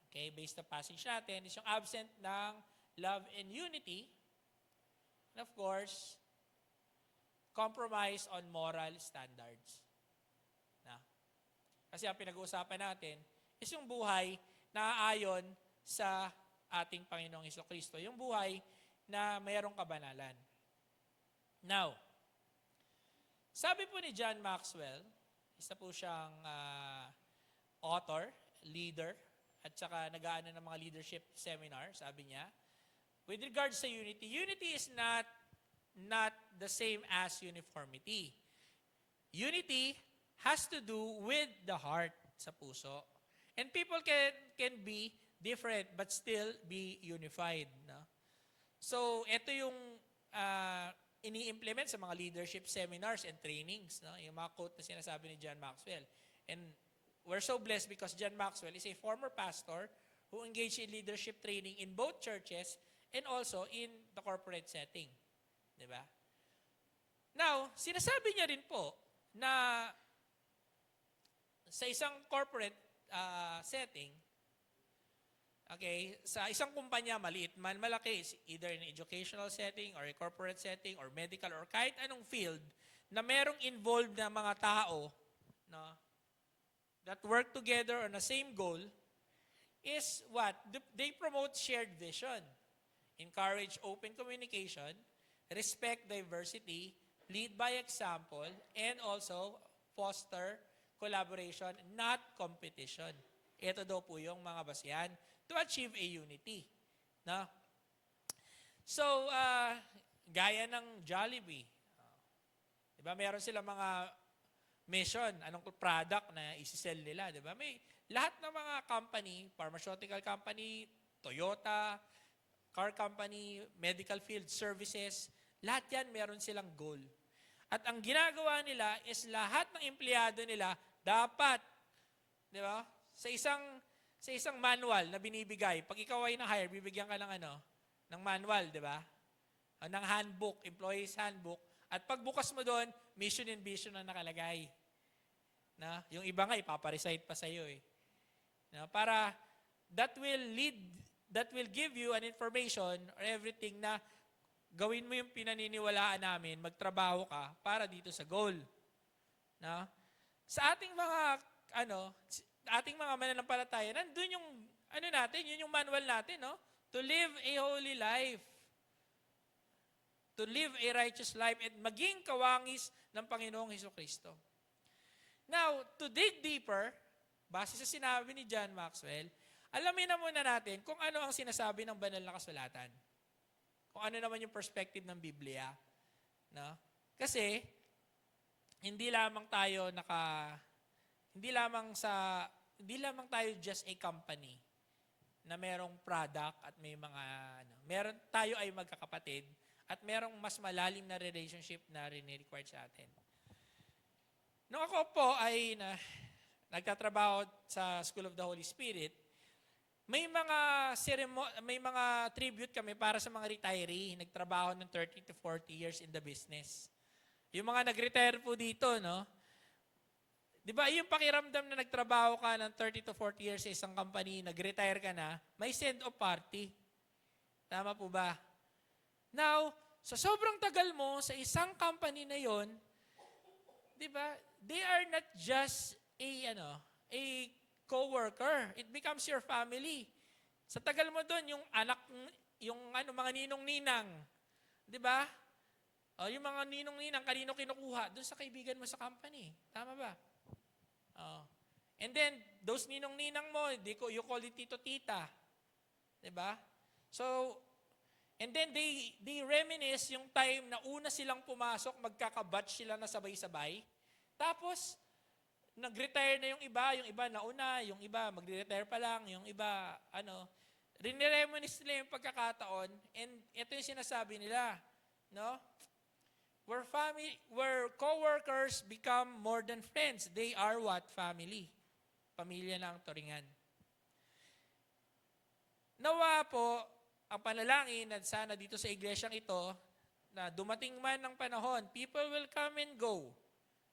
Okay, based on passage natin, is yung absent ng love and unity, and of course, compromise on moral standards. Na? Kasi ang pinag-uusapan natin is yung buhay na ayon sa ating Panginoong Hesukristo. Yung buhay na mayroong kabanalan. Now, sabi po ni John Maxwell, isa po siyang author, leader, at saka nag-aano ng mga leadership seminar, sabi niya, with regards sa unity, unity is not the same as uniformity. Unity has to do with the heart, sa puso. And people can be different but still be unified. No? So, ito yung ini-implement sa mga leadership seminars and trainings. No? Yung mga quote na sinasabi ni John Maxwell. And we're so blessed because John Maxwell is a former pastor who engaged in leadership training in both churches and also in the corporate setting. Diba? Now, sinasabi niya rin po na sa isang corporate setting, okay, sa isang kumpanya, maliit man, malaki, either in educational setting or a corporate setting or medical or kahit anong field na merong involved na mga tao, no, that work together on the same goal is what? They promote shared vision, encourage open communication, respect diversity, lead by example, and also foster collaboration, not competition. Ito daw po yung mga basihan to achieve a unity. No? So, gaya ng Jollibee, diba, meron sila mga mission, anong product na isi-sell nila, diba? May lahat ng mga company, pharmaceutical company, Toyota, car company, medical field services, lahat yan meron silang goal. At ang ginagawa nila is lahat ng empleyado nila dapat, di ba? Sa isang manual na binibigay, pag ikaw ay na-hire, bibigyan ka ng manual, di ba? Ng handbook, employee's handbook. At pagbukas mo doon, mission and vision na nakalagay. Na, yung iba nga, ipaparecite pa sa'yo eh. Na, para that will give you an information or everything na gawin mo yung pinaniniwalaan namin, magtrabaho ka para dito sa goal. Na, sa ating mga mananampalataya, nandun yung natin, yun yung manual natin, no? To live a holy life. To live a righteous life at maging kawangis ng Panginoong Hesukristo. Now, to dig deeper, base sa sinabi ni John Maxwell, alamin na muna natin kung ano ang sinasabi ng banal na kasulatan. Kung ano naman yung perspective ng Biblia. No? Kasi, hindi lamang tayo just a company na merong product at may mga, tayo ay magkakapatid at merong mas malalim na relationship na rin-required sa atin. Nung ako po ay nagtatrabaho sa School of the Holy Spirit, may mga tribute kami para sa mga retiree, nagtrabaho ng 30 to 40 years in the business. Yung mga nag-retire po dito, no? Di ba, yung pakiramdam na nagtrabaho ka ng 30 to 40 years sa isang company, nag-retire ka na, may send-off party. Tama po ba? Now, sa sobrang tagal mo sa isang company na yon, di ba, they are not just a co-worker. It becomes your family. Sa tagal mo doon, yung anak, mga ninong-ninang, di ba? O, yung mga ninong-ninang, kanino kinukuha? Doon sa kaibigan mo sa company. Tama ba? And then, those ninong-ninang mo, you call it tito-tita. Di ba? So, and then they reminisce yung time na una silang pumasok, magkakabatch sila na sabay-sabay. Tapos, nag-retire na yung iba nauna, yung iba magre-retire pa lang, yung iba, rinireminisce nila yung pagkakataon, and ito yung sinasabi nila, no? Where co-workers become more than friends. They are what? Family. Pamilya na ang turingan. Nawa po, ang panalangin na sana dito sa iglesyang ito, na dumating man ng panahon, people will come and go.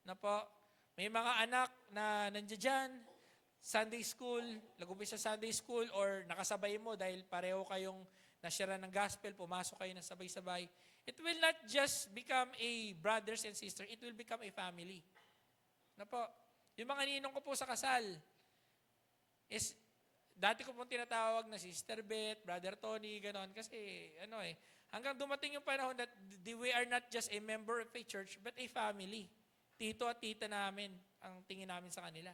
Na po, may mga anak na nandiyan dyan, Sunday school, lagumpis sa Sunday school, or nakasabay mo dahil pareho kayong nasyara ng gospel, pumasok kayo na sabay-sabay. It will not just become a brothers and sisters, it will become a family. Na po, yung mga ninong ko po sa kasal, is, dati ko pong tinatawag na Sister Beth, Brother Tony, ganon, kasi, hanggang dumating yung panahon that we are not just a member of a church, but a family. Tito at tita namin, ang tingin namin sa kanila.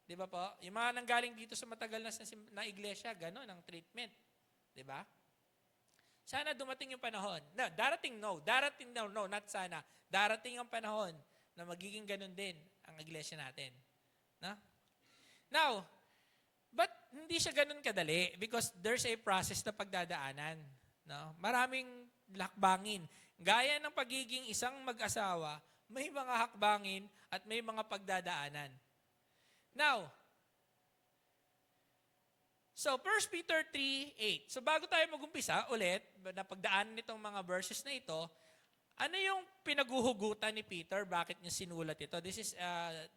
Di ba po? Yung mga nanggaling dito sa matagal na iglesia, ganon ang treatment. Di ba? Sana dumating yung panahon. Darating, not sana. Darating ang panahon na magiging ganon din ang iglesia natin. No? Now, but hindi siya ganon kadali because there's a process na pagdadaanan. No? Maraming lakbangin. Gaya ng pagiging isang mag-asawa, may mga hakbangin at may mga pagdadaanan. Now, so 1 Peter 3:8. So bago tayo mag-umpisa ulit, na pagdaanan nitong mga verses na ito, ano yung pinaguhugutan ni Peter? Bakit niya sinulat ito? This is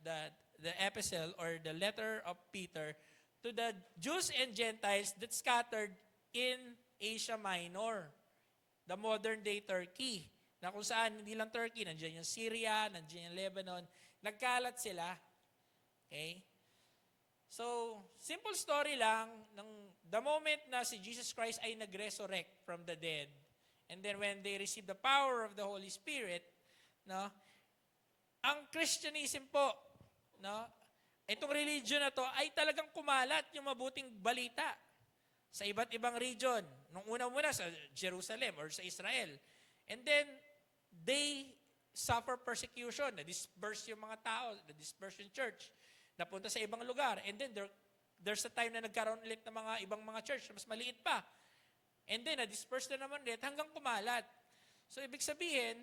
the epistle or the letter of Peter to the Jews and Gentiles that scattered in Asia Minor, the modern day Turkey. Na kung saan, hindi lang Turkey, nandiyan yung Syria, nandiyan yung Lebanon, nagkalat sila. Okay? So, simple story lang, the moment na si Jesus Christ ay nag-resurrect from the dead, and then when they receive the power of the Holy Spirit, no, ang Christianism po, no, itong religion na to ay talagang kumalat yung mabuting balita sa iba't ibang region. Nung una-una sa Jerusalem or sa Israel. And then, they suffer persecution. Na-disperse yung mga tao, na-disperse yung church. Napunta sa ibang lugar. And then, there's a time na nagkaroon ulit ng mga ibang mga church na mas maliit pa. And then, na-disperse na naman ulit hanggang kumalat. So, ibig sabihin,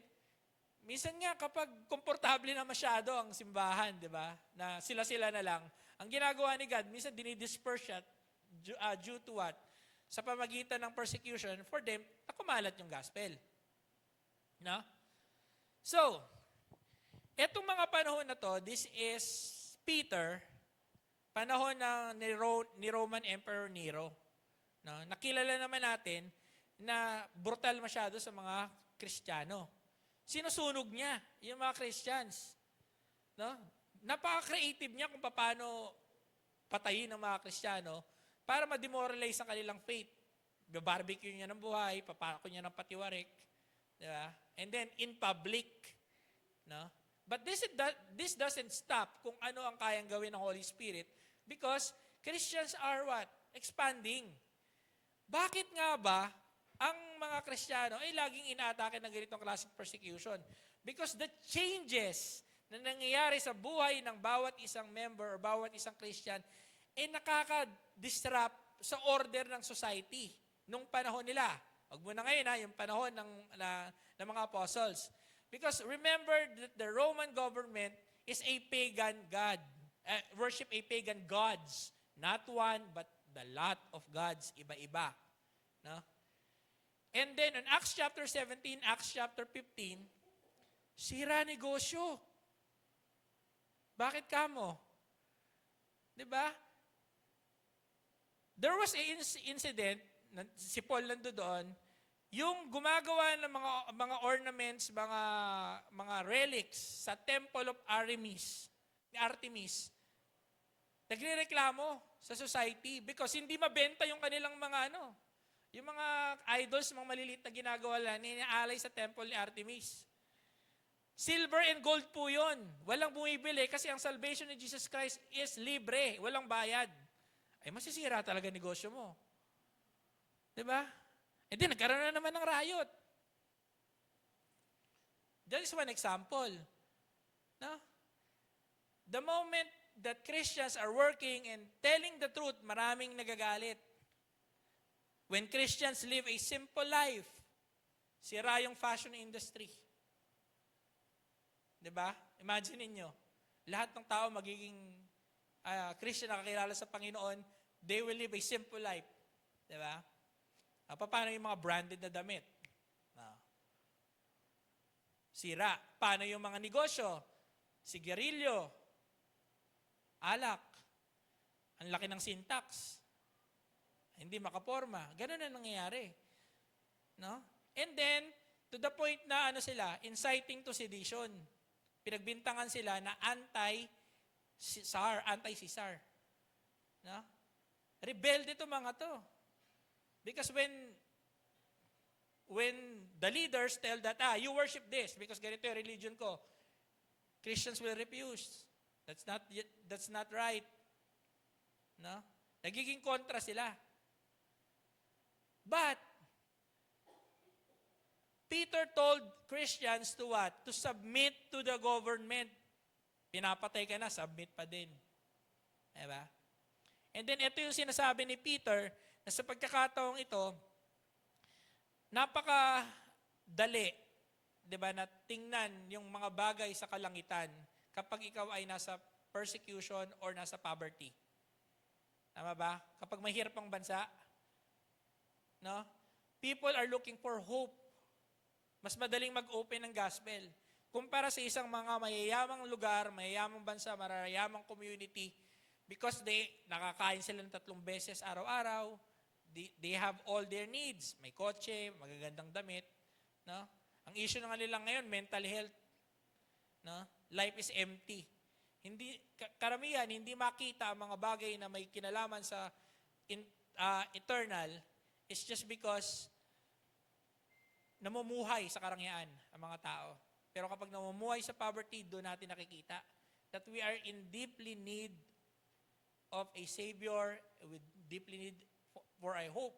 minsan nga kapag komportable na masyado ang simbahan, di ba? Na sila-sila na lang. Ang ginagawa ni God, minsan dinidisperse siya due to what? Sa pamagitan ng persecution for them, na kumalat yung gospel. No? So, etong mga panahon na to, this is Peter, panahon ni Roman Emperor Nero. No? Nakilala naman natin na brutal masyado sa mga Kristiyano. Sinusunog niya yung mga Christians. No? Napaka-creative niya kung paano patayin ng mga Kristiyano para ma-demoralize ang kanilang faith. Barbecue niya ng buhay, papako niya ng patiwarik. Diba? And then, in public. No? But this doesn't stop kung ano ang kayang gawin ng Holy Spirit because Christians are what? Expanding. Bakit nga ba ang mga Kristiyano ay laging inaatake ng ganitong klaseng persecution? Because the changes na nangyayari sa buhay ng bawat isang member or bawat isang Christian ay nakaka-disrupt sa order ng society nung panahon nila. Wag mo na ngayon yung panahon ng mga apostles. Because remember that the Roman government is a pagan god. Worship a pagan gods. Not one, but the lot of gods, iba-iba. No? And then in Acts chapter 17, Acts chapter 15, sira negosyo. Bakit kamo? Diba? There was an incident, si Paul nando doon, yung gumagawa ng mga ornaments, mga relics sa Temple of Artemis, nagrereklamo sa society because hindi mabenta yung kanilang yung mga idols, mga maliliit na ginagawa lang, iniaalay sa temple ni Artemis. Silver and gold po yun. Walang bumibili kasi ang salvation ni Jesus Christ is libre, walang bayad. Ay masisira talaga negosyo mo. Diba? And then nagkaroon na naman ng riot. That is one example. No? The moment that Christians are working and telling the truth, maraming nagagalit. When Christians live a simple life, sira yung fashion industry. Diba? Imagine niyo, lahat ng tao magiging Christian na kakilala sa Panginoon, they will live a simple life. Diba? Paano yung mga branded na damit? Sira. Paano yung mga negosyo? Sigarilyo, alak, ang laki ng syntax, hindi makaporma. Ganun na nangyayari. No? And then, to the point na inciting to sedition. Pinagbintangan sila na anti-Caesar. No? Rebelde ito mga to. Because when the leaders tell that, you worship this because ganito yung religion ko, Christians will refuse. That's not right. No? Nagiging kontra sila. But, Peter told Christians to what? To submit to the government. Pinapatay ka na, submit pa din. Diba? And then, ito yung sinasabi ni Peter, na sa pagkakataong ito, napakadali, diba, na tingnan yung mga bagay sa kalangitan kapag ikaw ay nasa persecution or nasa poverty. Tama ba? Kapag mahirap ang bansa, no? People are looking for hope. Mas madaling mag-open ng gospel. Kumpara sa isang mga mayayamang lugar, mayayamang bansa, marayamang community, because nakakain sila ng 3 beses araw-araw, they have all their needs. May kotse, magagandang damit. No? Ang issue ng nila ngayon, mental health. No? Life is empty. karamihan, hindi makita ang mga bagay na may kinalaman sa eternal is just because namumuhay sa karangyaan ang mga tao. Pero kapag namumuhay sa poverty, doon natin nakikita that we are in deeply need of a Savior, with deeply need for a hope.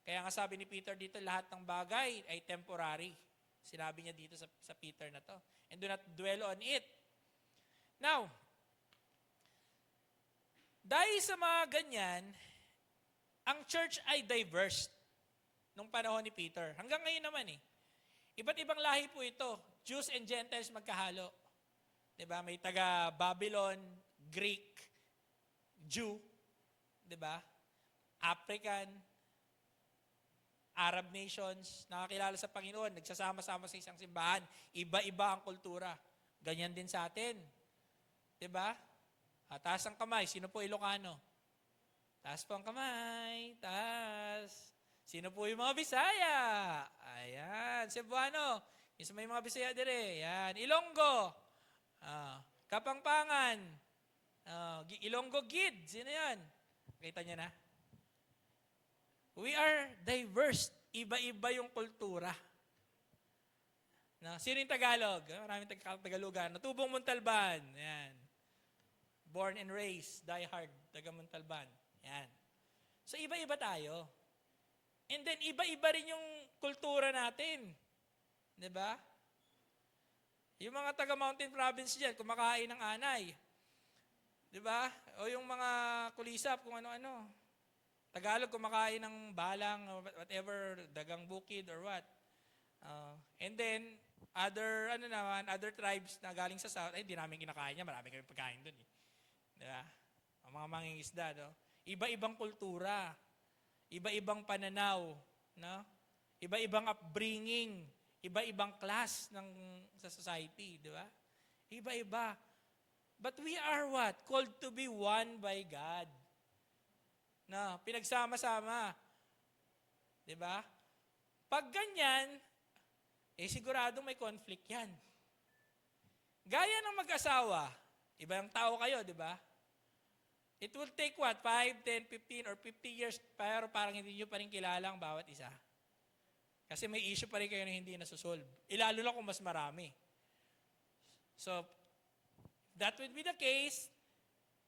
Kaya nga sabi ni Peter dito, lahat ng bagay ay temporary. Sinabi niya dito sa Peter na to. And do not dwell on it. Now, dahil sa mga ganyan, ang church ay diverse nung panahon ni Peter. Hanggang ngayon naman eh. Iba't ibang lahi po ito. Jews and Gentiles magkahalo. Diba? May taga Babylon, Greek, Jew, diba? African, Arab nations, nakakilala sa Panginoon, nagsasama-sama sa isang simbahan. Iba-iba ang kultura. Ganyan din sa atin. Diba? Taas ang kamay. Sino po Ilocano? Taas po ang kamay. Taas. Sino po yung mga Bisaya? Ayan. Cebuano. Yung sa may mga Bisaya dire. Ayan. Ilonggo. Kapampangan. Ilonggo Gid. Sino yan? Kita niyo na? We are diverse. Iba-iba yung kultura. Sino yung Tagalog? Maraming Tagalogan. Natubong Montalban. Ayan. Born and raised, die hard, taga Montalban. Yan. So, iba-iba tayo. And then, iba-iba rin yung kultura natin. Diba? Yung mga taga Mountain Province dyan, kumakain ng anay. Diba? O yung mga kulisap, kung ano-ano. Tagalog, kumakain ng balang, whatever, dagang bukid or what. And then, other tribes na galing sa south, ay, hindi namin kinakain niya, marami kami pagkain dun eh. Diba? Ang mga mangingisda, no? Iba-ibang kultura, iba-ibang pananaw, no? Iba-ibang upbringing, iba-ibang class sa society, di ba? Iba-iba. But we are what? Called to be one by God. Na, pinagsama-sama. Di ba? Pag ganyan, siguradong may conflict yan. Gaya ng mag-asawa, ibang tao kayo, di ba? It will take what? 5, 10, 15, or 50 years pero parang hindi nyo pa rin kilala ang bawat isa. Kasi may issue pa rin kayo na hindi nasusolve. Ilalo lang kung mas marami. So, that would be the case.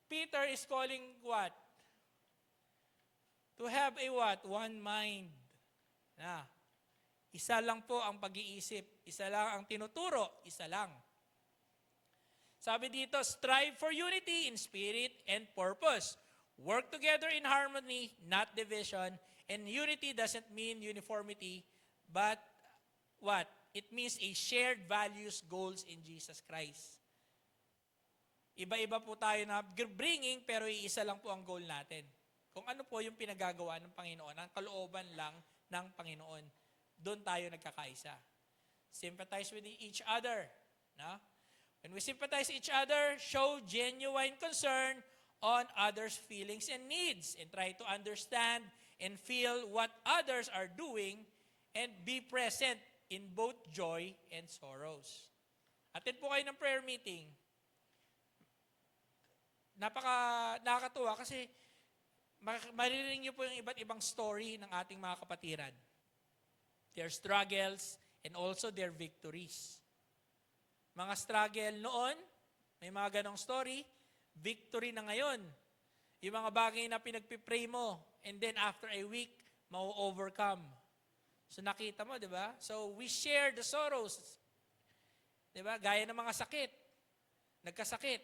Peter is calling what? To have a what? One mind. Isa lang po ang pag-iisip. Isa lang ang tinuturo. Isa lang. Sabi dito, strive for unity in spirit and purpose. Work together in harmony, not division. And unity doesn't mean uniformity, but what? It means a shared values, goals in Jesus Christ. Iba-iba po tayo na bringing, pero iisa lang po ang goal natin. Kung ano po yung pinagagawa ng Panginoon, ang kalooban lang ng Panginoon. Doon tayo nagkakaisa. Sympathize with each other. No? When we sympathize each other, show genuine concern on others' feelings and needs, and try to understand and feel what others are doing, and be present in both joy and sorrows. Attend po kayo ng prayer meeting. Nakakatuwa kasi maririnig niyo po yung iba't ibang story ng ating mga kapatiran. Their struggles and also their victories. Mga struggle noon, may mga ganong story, victory na ngayon. Yung mga bagay na pinagpipray mo, and then after a week, mau-overcome. So nakita mo, di ba? So we share the sorrows. Di ba? Gaya ng mga sakit. Nagkasakit.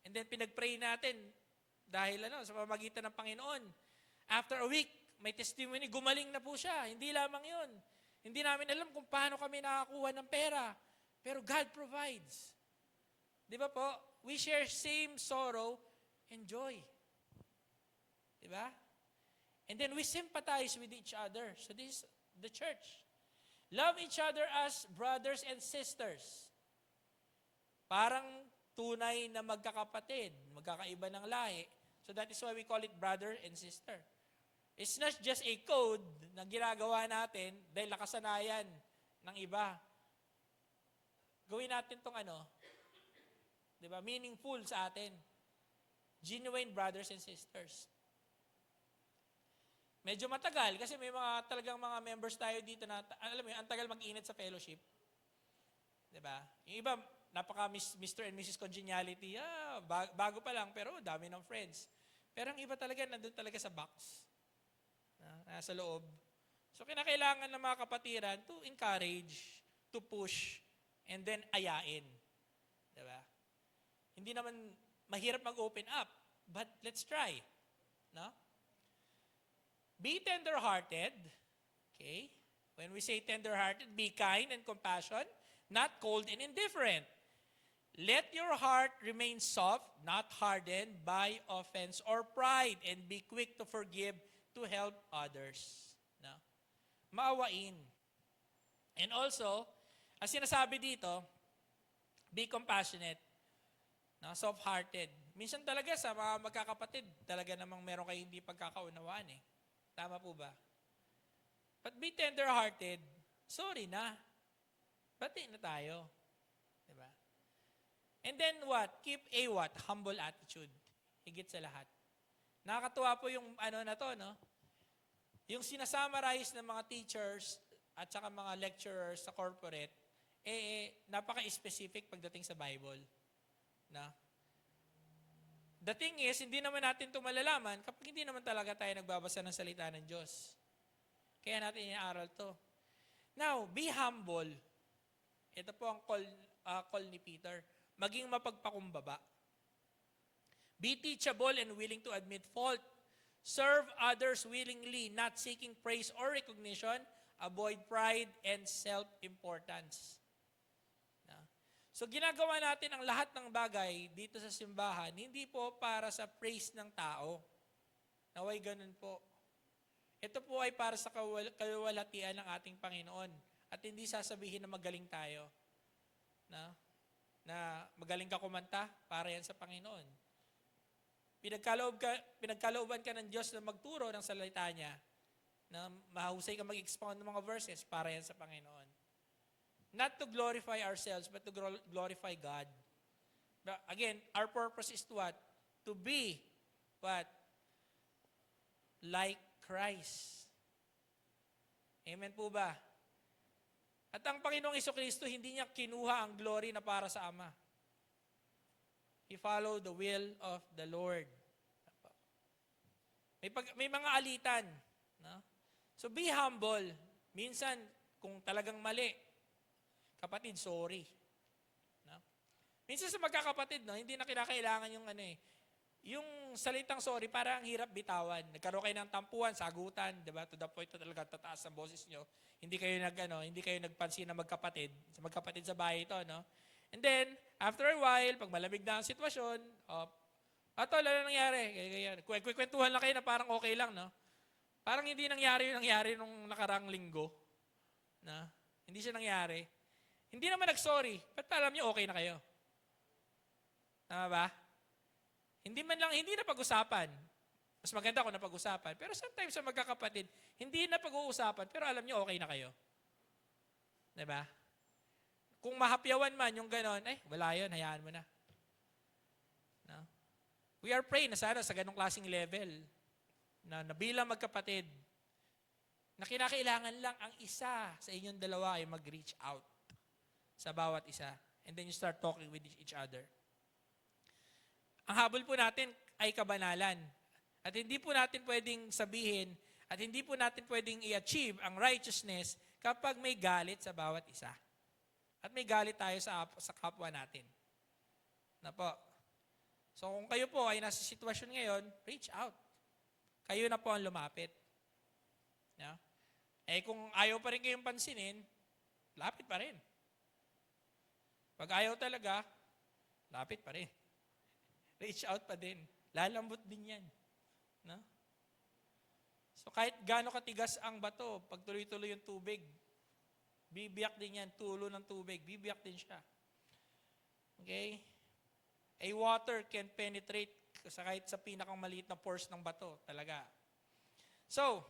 And then pinagpray natin dahil sa pamamagitan ng Panginoon. After a week, may testimony, gumaling na po siya. Hindi lamang yun. Hindi namin alam kung paano kami nakakuha ng pera. Pero God provides. Di ba po? We share same sorrow and joy. Di ba? And then we sympathize with each other. So this is the church. Love each other as brothers and sisters. Parang tunay na magkakapatid, magkakaiba ng lahi. So that is why we call it brother and sister. It's not just a code na ginagawa natin dahil nakasanayan ng iba. Gawin natin tong Di ba? Meaningful sa atin. Genuine brothers and sisters. Medyo matagal kasi may mga talagang mga members tayo dito na, alam mo yun, ang tagal mag-init sa fellowship. Diba? Yung iba, napaka Mr. and Mrs. Congeniality, bago pa lang, pero dami ng friends. Pero ang iba talaga, nandun talaga sa box. Nasa loob. So, kinakailangan ng mga kapatiran to encourage, to push, and then ayain. Diba? Hindi naman mahirap mag-open up, but let's try. No? Be tender-hearted. Okay? When we say tender-hearted, be kind and compassion, not cold and indifferent. Let your heart remain soft, not hardened by offense or pride, and be quick to forgive, to help others. No? Maawain. And also, as sinasabi dito, be compassionate. No? Soft-hearted. Minsan talaga sa mga magkakapatid, talaga namang meron kayo hindi pagkakaunawaan eh. Tama po ba? But be tender-hearted. Sorry na. Bati na tayo. Diba? And then what? Keep a what? Humble attitude. Higit sa lahat. Nakakatuwa po yung ano na to, no? Yung sinasummarize ng mga teachers at saka mga lecturers sa corporate, napaka-specific pagdating sa Bible. Na? The thing is, hindi naman natin ito malalaman kapag hindi naman talaga tayo nagbabasa ng salita ng Diyos. Kaya natin inaaral to. Now, be humble. Ito po ang call ni Peter. Maging mapagpakumbaba. Be teachable and willing to admit fault. Serve others willingly, not seeking praise or recognition. Avoid pride and self-importance. So ginagawa natin ang lahat ng bagay dito sa simbahan, hindi po para sa praise ng tao. Naway ganun po. Ito po ay para sa kaluwalhatian ng ating Panginoon. At hindi sasabihin na magaling tayo. Na magaling ka kumanta, para yan sa Panginoon. Pinagkalooban ka ng Diyos na magturo ng salita niya, na mahusay ka mag-expound ng mga verses, para yan sa Panginoon. Not to glorify ourselves, but to glorify God. But again, our purpose is to what? To be what? Like Christ. Amen po ba? At ang Panginoong Jesucristo, hindi niya kinuha ang glory na para sa Ama. He followed the will of the Lord. May mga alitan. No? So be humble. Minsan, kung talagang mali, kapatid, sorry. No? Minsan sa magkakapatid, no, hindi na kinakailangan yung yung salitang sorry, parang hirap bitawan. Nagkaroon kayo ng tampuhan, sagutan, diba? To the point na talaga tataas ang boses nyo. Hindi kayo nagpansin na magkapatid sa bahay ito, no? And then, after a while, pag malamig na ang sitwasyon, ato, lalo nangyari. Kwentuhan lang kayo na parang okay lang, no? Parang hindi nangyari nung nakarang linggo. Na? Hindi siya nangyari. Hindi naman nag-sorry. Ba't alam niyo okay na kayo? Tama ba? Hindi na pag-usapan. Mas maganda kung napag-usapan. Pero sometimes sa magkakapatid, hindi na pag-uusapan, pero alam niyo okay na kayo. Diba? Kung mahapyawan man yung ganon, wala yun, hayaan mo na. No? We are praying na sana sa ganong klaseng level na bilang magkapatid, na kinakailangan lang ang isa sa inyong dalawa ay mag-reach out sa bawat isa. And then you start talking with each other. Ang habol po natin ay kabanalan. At hindi po natin pwedeng sabihin at hindi po natin pwedeng i-achieve ang righteousness kapag may galit sa bawat isa. At may galit tayo sa kapwa natin. Na po. So kung kayo po ay nasa sitwasyon ngayon, reach out. Kayo na po ang lumapit. Yeah? Kung ayaw pa rin kayong pansinin, lapit pa rin. Pag ayaw talaga, lapit pa rin. Reach out pa din. Lalambot din yan. No? So kahit gaano katigas ang bato, pag tuloy-tuloy yung tubig, bibiyak din yan, tulo ng tubig, bibiyak din siya. Okay? A water can penetrate kahit sa pinakang maliit na pores ng bato, talaga. So,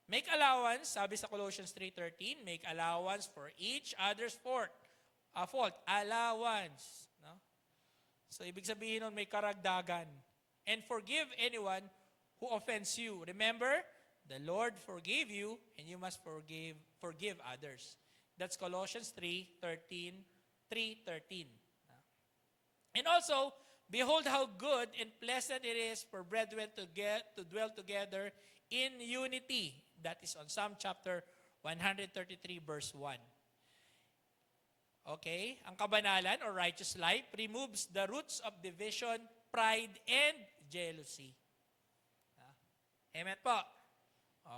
make allowance, sabi sa Colossians 3:13, make allowance for each other's fault. Allowance. No? So, ibig sabihin nun, may karagdagan. And forgive anyone who offends you. Remember, the Lord forgave you, and you must forgive others. That's Colossians 3:13. And also, behold how good and pleasant it is for brethren to dwell together in unity. That is on Psalm chapter 133, verse 1. Okay? Ang kabanalan or righteous life removes the roots of division, pride, and jealousy. Amen po.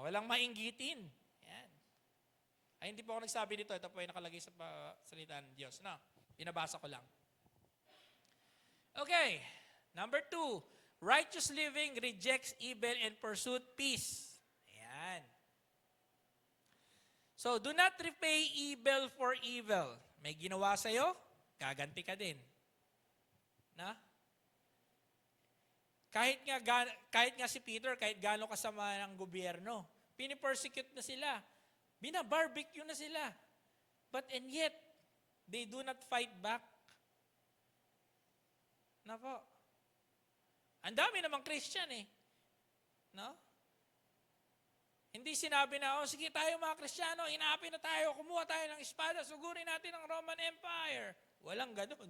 Walang mainggitin. Yan. Ay, hindi po ako nagsabi nito. Ito po ay nakalagay sa salita ng Diyos. No? Binabasa ko lang. Okay. Number 2. Righteous living rejects evil and pursues peace. Ayan. So, do not repay evil for evil. May ginawa sa'yo, gaganti ka din. Na? Kahit nga si Peter, kahit gaano kasama ng gobyerno, pinipersecute na sila. Binabarbecue na sila. And yet, they do not fight back. Na po. Ang dami namang Christian eh. No? Hindi sinabi na, sige tayo mga Kristiyano, inapin na tayo, kumuha tayo ng espada, sugurin natin ang Roman Empire. Walang ganun.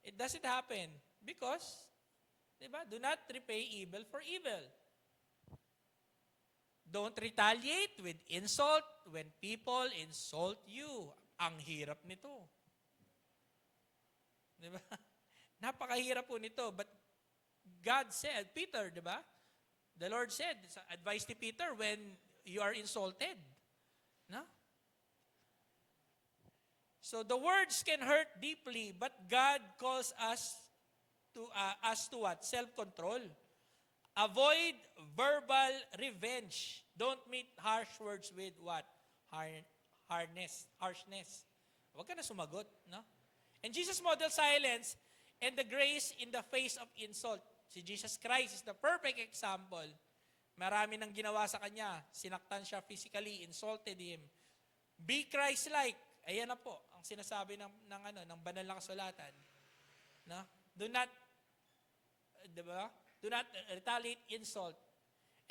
It doesn't happen because, diba, do not repay evil for evil. Don't retaliate with insult when people insult you. Ang hirap nito. Diba? Napakahirap po nito. But God said, Peter, diba? The Lord said, advise to Peter when you are insulted. No? So the words can hurt deeply, but God calls us to what? Self-control. Avoid verbal revenge. Don't meet harsh words with what? Harshness. Huwag ka na sumagot. No? And Jesus modeled silence and the grace in the face of insult. Si Jesus Christ is the perfect example. Marami nang ginawa sa kanya. Sinaktan siya physically, insulted him. Be Christ-like. Ayan na po ang sinasabi ng banal na kasulatan. No? Do not retaliate insult.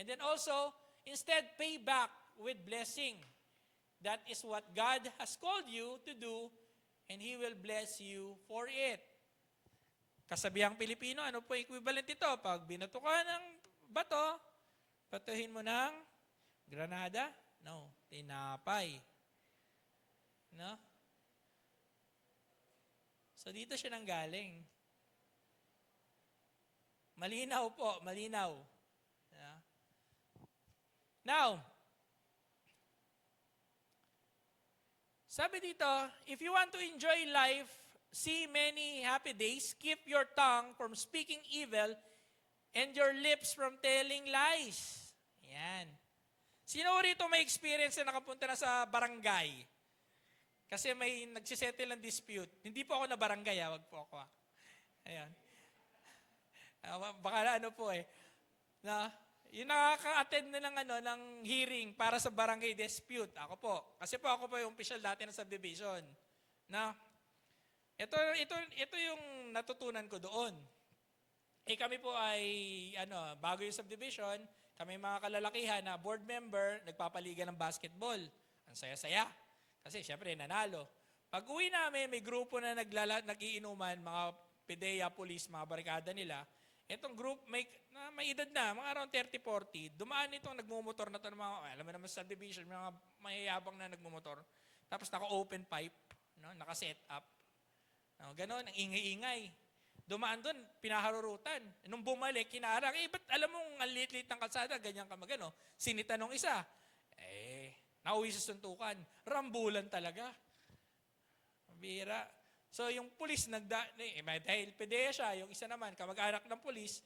And then also, instead pay back with blessing. That is what God has called you to do, and He will bless you for it. Kasabihang Pilipino, ano po equivalent ito? Pag binato ka ng bato, batuhin mo ng granada? No, tinapay. No? So dito siya nanggaling. Malinaw po, malinaw. Yeah. Now, sabi dito, if you want to enjoy life, see many happy days, keep your tongue from speaking evil and your lips from telling lies. Yan. Sino rito may experience na nakapunta na sa barangay? Kasi may nagsisettle ng dispute. Hindi po ako na barangay, wag po ako. Ayan. Baka ano po eh. Na, yung nakaka-attend na ng hearing para sa barangay dispute. Ako po. Kasi po ako po yung official dati ng subdivision. Na, ito yung natutunan ko doon. Kami po ay, bago yung subdivision, kami mga kalalakihan na board member, nagpapaliga ng basketball. Ang saya-saya. Kasi syempre, nanalo. Pag uwi namin, may grupo na nag-iinuman, mga PDEA, police, mga barikada nila. Itong group, may edad na, mga around 30-40, dumaan itong nagmumotor na ito, alam mo naman sa subdivision, mga mayayabang na nagmumotor. Tapos naka-open pipe, no? Naka-set up. No, ganon, ang ingay-ingay. Dumaan doon, pinaharurutan. Nung bumalik, kinaharang, ba't alam mong ang liit-liit ng kalsada, ganyan ka magano. Sinita nung isa. Nauwi sa suntukan. Rambulan talaga. Bira. So yung pulis, dahil PDEA siya, yung isa naman, kamag-anak ng pulis,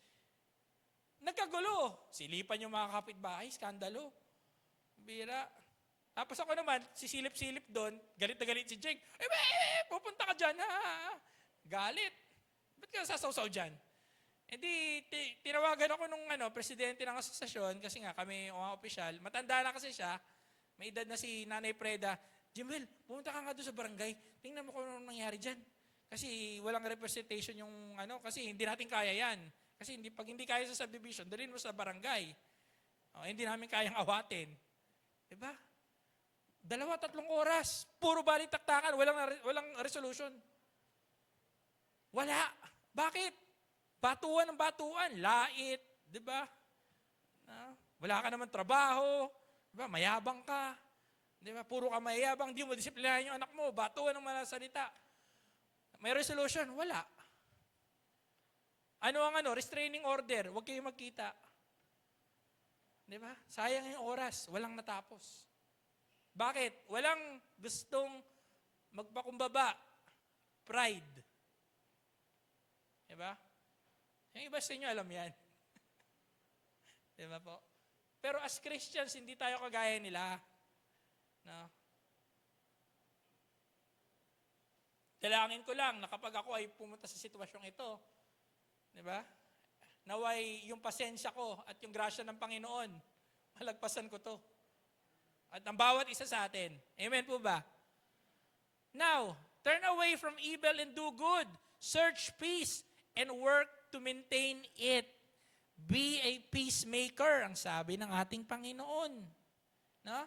nagkagulo. Silipan yung mga kapitbahay, skandalo. Bira. Tapos ako naman, sisilip-silip doon, galit na galit si Jake. Pupunta ka dyan, ha? Galit. Ba't ka sasawsaw dyan? Hindi, tinawagan ako nung presidente ng asosasyon, kasi nga kami, mga opisyal, matanda na kasi siya, may edad na si Nanay Preda, Jimel, pumunta ka nga doon sa barangay, tingnan mo kung anong nangyari dyan. Kasi walang representation yung kasi hindi natin kaya yan. Kasi pag hindi kaya sa subdivision, dalhin mo sa barangay. Hindi namin kayang awatin. Diba? 2-3 oras, puro balitaktakan, walang resolution. Wala. Bakit? Batuan ng batuan, lait, di ba? Wala ka naman trabaho, di ba? Mayabang ka. Di ba? Puro ka mayabang, di mo disiplinahin yung anak mo, batuan ng mga salita. May resolution? Wala. Ano ang restraining order? Huwag kayo magkita. Di ba? Sayang yung oras, walang natapos. Bakit? Walang gustong magpakumbaba. Pride. Diba? Yung iba sa inyo alam yan. Diba po? Pero as Christians, hindi tayo kagaya nila. No? Dalangin ko lang na kapag ako ay pumunta sa sitwasyong ito, diba? Naway yung pasensya ko at yung grasya ng Panginoon, malagpasan ko to. At ang bawat isa sa atin. Amen po ba? Now, turn away from evil and do good. Search peace and work to maintain it. Be a peacemaker, ang sabi ng ating Panginoon. No?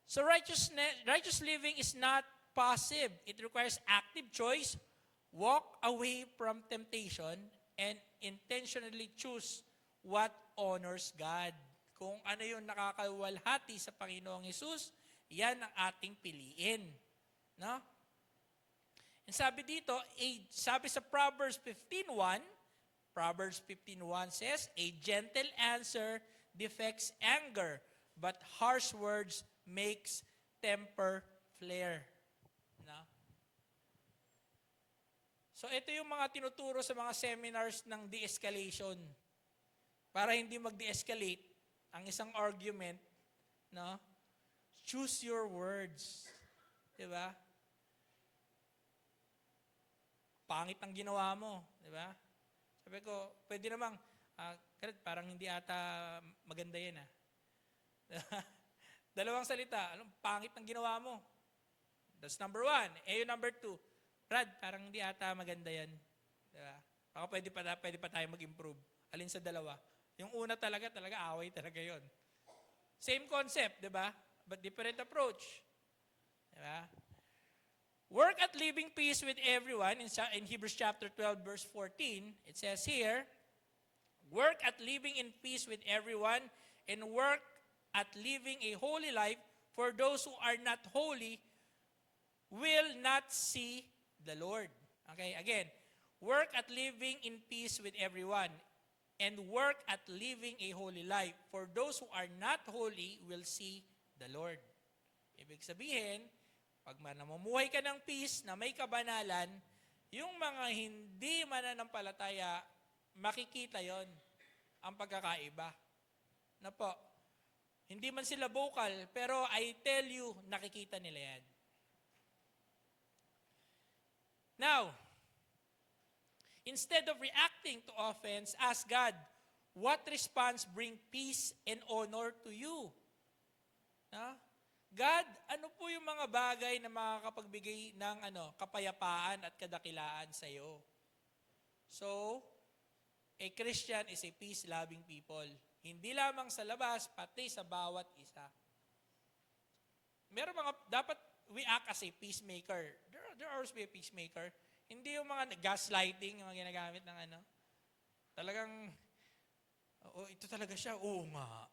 So righteous living is not passive. It requires active choice. Walk away from temptation and intentionally choose what honors God. Kung ano yung nakakawalhati sa Panginoong Hesus, yan ang ating piliin. No? And sabi dito, sabi sa Proverbs 15:1, Proverbs 15:1 says, a gentle answer deflects anger, but harsh words makes temper flare. No? So ito yung mga tinuturo sa mga seminars ng de-escalation. Para hindi mag-de-escalate ang isang argument, no? Choose your words. Diba? Pangit ang ginawa mo. Diba? Sabi ko, pwede namang, parang hindi ata maganda yan. Dalawang salita, pangit ang ginawa mo. That's number 1. Yung number 2, Brad, parang hindi ata maganda yan. Diba? Baka pwede pa tayo mag-improve. Alin sa dalawa? Yung una talaga away talaga yon. Same concept, di ba? But different approach. Di ba? Work at living peace with everyone. In Hebrews chapter 12, verse 14, it says here, work at living in peace with everyone and work at living a holy life, for those who are not holy will not see the Lord. Okay, again, work at living in peace with everyone and work at living a holy life. For those who are not holy will see the Lord. Ibig sabihin, pag namumuhay ka ng peace na may kabanalan, yung mga hindi mananampalataya, makikita yon ang pagkakaiba. Na po, hindi man sila vocal, pero I tell you, nakikita nila yan. Now, instead of reacting to offense, ask God, what response bring peace and honor to you? God, ano po yung mga bagay na makakapagbigay ng kapayapaan at kadakilaan sa iyo? So, a Christian is a peace-loving people. Hindi lamang sa labas, pati sa bawat isa. Meron dapat we act as a peacemaker. There always be a peacemaker. Hindi yung mga gaslighting, yung mga ginagamit ng talagang, ito talaga siya, oo nga.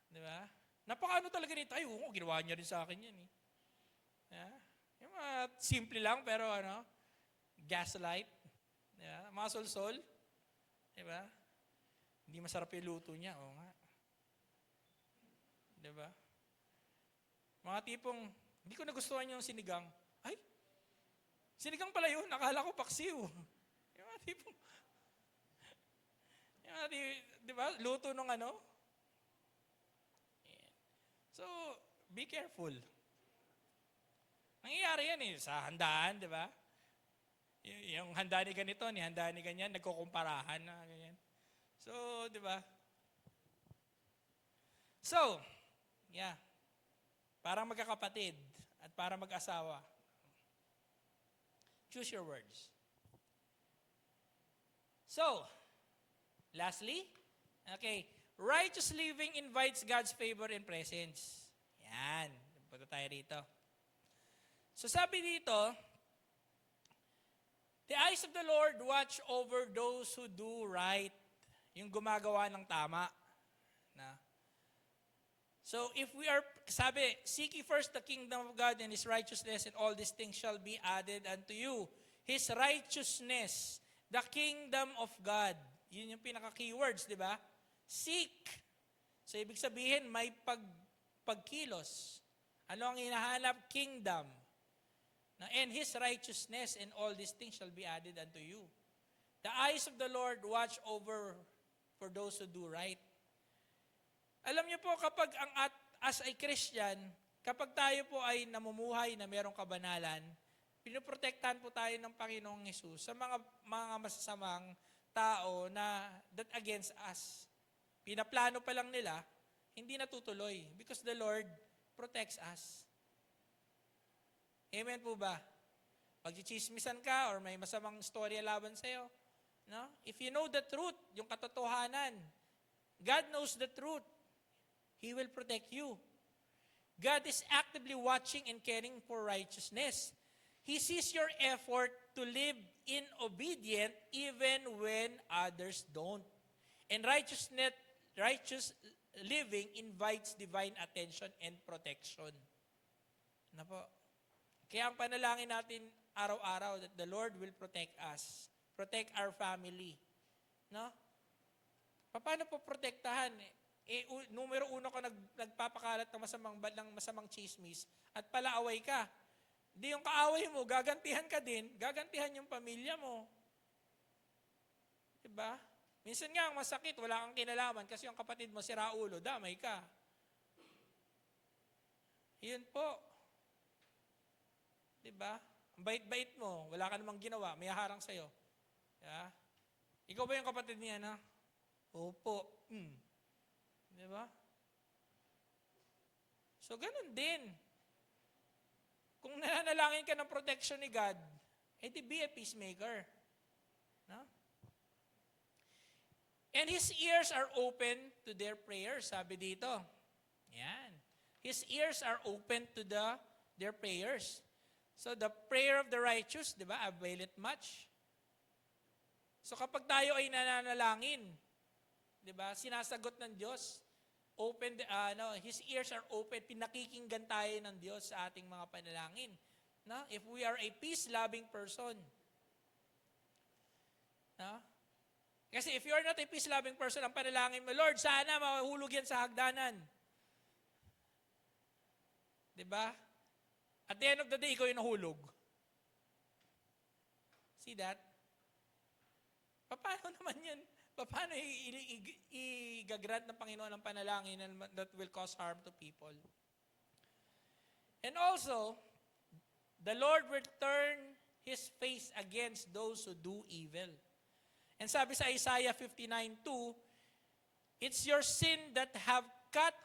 Di ba? Napakaano talaga nito, ay oo, ginawa niya rin sa akin yan eh. Yeah? Yung mga simple lang, pero gaslight. Di ba? Mga sol-sol. Di ba? Hindi masarap yung luto niya, oo nga. Di ba? Mga tipong, hindi ko nagustuhan yung sinigang. Ay, sinigang pala yun, nakala ko paksiw. Yung mga tipong, di ba, luto nung So, be careful. Nangyayari yan sa handaan, di ba? Yung handa ni ganito, ni handa ni ganyan, nagkukumparahan na ganyan. So, di ba? So, yeah. Parang magkakapatid at para mag-asawa. Choose your words. So, lastly, okay, righteous living invites God's favor and presence. Yan. Punta tayo rito. So sabi dito, the eyes of the Lord watch over those who do right. Yung gumagawa ng tama. Na. So if we are, sabi, seek ye first the kingdom of God and His righteousness, and all these things shall be added unto you. His righteousness, the kingdom of God. Yun yung pinaka-keywords, di ba? Seek. So ibig sabihin, may pagkilos. Ano ang hinahanap? Kingdom. And His righteousness, and all these things shall be added unto you. The eyes of the Lord watch over for those who do right. Alam niyo po, kapag as a Christian, kapag tayo po ay namumuhay na merong kabanalan, pinoprotektahan po tayo ng Panginoong Hesus sa mga masasamang tao na that against us. Pinaplano pa lang nila, hindi natutuloy because the Lord protects us. Amen po ba? Pag chichismisan ka or may masamang storya laban sa'yo, no? If you know the truth, yung katotohanan, God knows the truth. He will protect you. God is actively watching and caring for righteousness. He sees your effort to live in obedient even when others don't. And righteous living invites divine attention and protection. Ano po? Kaya ang panalangin natin araw-araw that the Lord will protect us, protect our family. No? Paano po protektahan? Numero uno ka nagpapakalat ng masamang chismis at palaaway ka. Di yung kaaway mo, gagantihan ka din, gagantihan yung pamilya mo. Diba? Minsan nga, ang masakit, wala kang kinalaman kasi yung kapatid mo, sira ulo, damay ka. Yun po. Diba? Ang bait-bait mo, wala ka namang ginawa, may harang sa'yo. Diba? Ikaw ba yung kapatid niya na? Opo. Diba? So, ganun din. Kung nananalangin ka ng protection ni God, edi be a peacemaker. No? And His ears are open to their prayers, sabi dito. Yan. His ears are open to their prayers. So the prayer of the righteous, di ba, availeth much. So kapag tayo ay nananalangin, di ba, sinasagot ng Diyos, His ears are open, pinakikinggan tayo ng Diyos sa ating mga panalangin. No? If we are a peace-loving person. No? Kasi if you are not a peace-loving person, ang panalangin mo, Lord, sana mahulog yan sa hagdanan. Diba? At the end of the day, ikaw yung nahulog. See that? Paano naman yan? Paano i-gagrant ng Panginoon ang panalangin that will cause harm to people? And also, the Lord will turn His face against those who do evil. And sabi sa Isaiah 59:2, it's your sin that have cut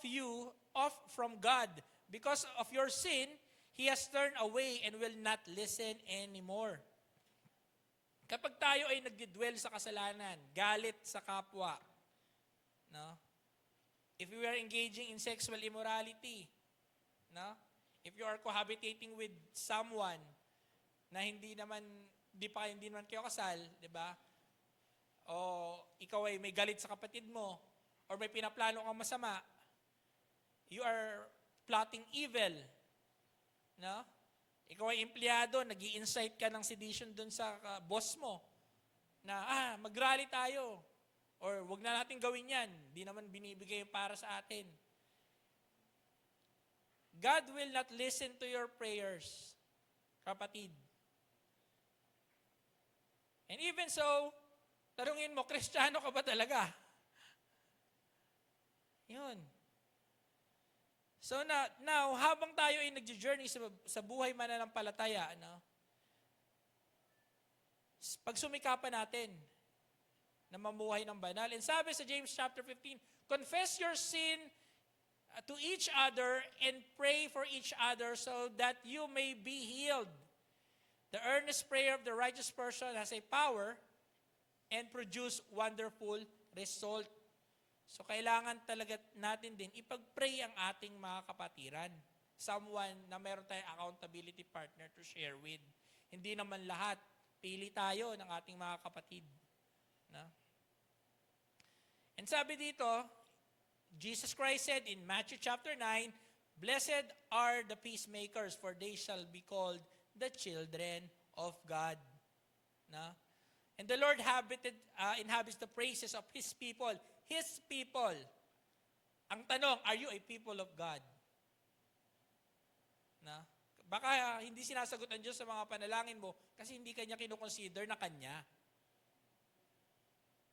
you off from God. Because of your sin, He has turned away and will not listen anymore. Kapag tayo ay nagdidwell sa kasalanan, galit sa kapwa, no? If we are engaging in sexual immorality, no? If you are cohabitating with someone na hindi naman kayo kasal, di ba? O ikaw ay may galit sa kapatid mo, or may pinaplano kang masama, you are plotting evil. No? Ikaw ay empleyado, nag-i-incite ka ng sedition dun sa boss mo, na mag-rally tayo, or wag na natin gawin yan, di naman binibigay para sa atin. God will not listen to your prayers, kapatid. And even so, tarungin mo, Kristiyano ka ba talaga? Yun. So now, habang tayo ay nag-journey sa buhay mananampalataya, pagsumikapan natin na mamuhay ng banal. And sabi sa James chapter 15, confess your sin to each other and pray for each other so that you may be healed. The earnest prayer of the righteous person has a power and produce wonderful result. So kailangan talaga natin din ipag-pray ang ating mga kapatiran. Someone na meron tayong accountability partner to share with. Hindi naman lahat. Pili tayo ng ating mga kapatid. No? And sabi dito, Jesus Christ said in Matthew chapter 9, "Blessed are the peacemakers, for they shall be called the children of God." No? And the Lord inhabits the praises of His people. His people. Ang tanong, are you a people of God? Na? Baka hindi sinasagot ang Diyos sa mga panalangin mo kasi hindi kanya kinukonsider na kanya.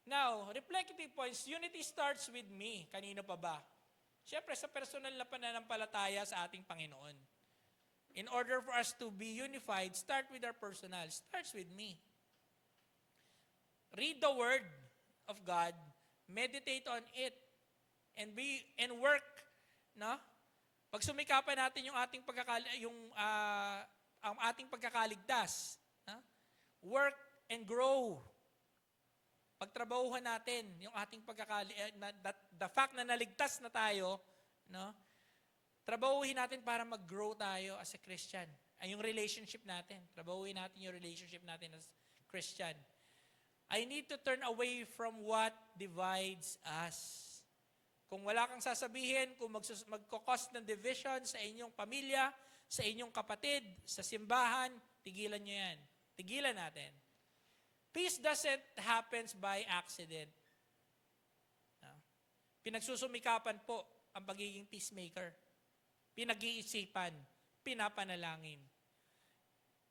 Now, reflective points, unity starts with me. Kanino pa ba? Siyempre, sa personal na pananampalataya sa ating Panginoon. In order for us to be unified, start with our personal. Starts with me. Read the Word of God, meditate on it, and work, no? Pag sumikapan natin yung ating ang ating pagkakaligtas, no? Work and grow. Pagtrabahuhan natin yung ating the fact na naligtas na tayo, no? Trabahuhin natin para mag-grow tayo as a Christian. Ay yung relationship natin. Trabahuhin natin yung relationship natin as Christian. I need to turn away from what divides us. Kung wala kang sasabihin, kung magkakos ng division sa inyong pamilya, sa inyong kapatid, sa simbahan, tigilan nyo yan. Tigilan natin. Peace doesn't happen by accident. Pinagsusumikapan po ang pagiging peacemaker. Pinag-iisipan, pinapanalangin.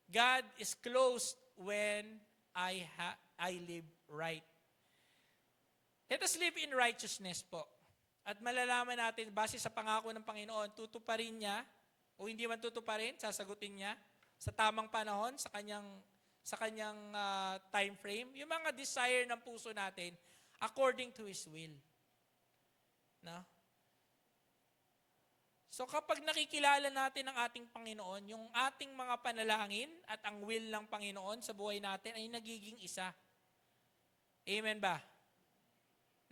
God is close when I live right. Let us live in righteousness po. At malalaman natin, base sa pangako ng Panginoon, tutuparin niya, o hindi man tutuparin, sasagutin niya sa tamang panahon, sa kanyang time frame, yung mga desire ng puso natin according to His will. No? So kapag nakikilala natin ang ating Panginoon, yung ating mga panalangin at ang will ng Panginoon sa buhay natin ay nagiging isa. Amen ba?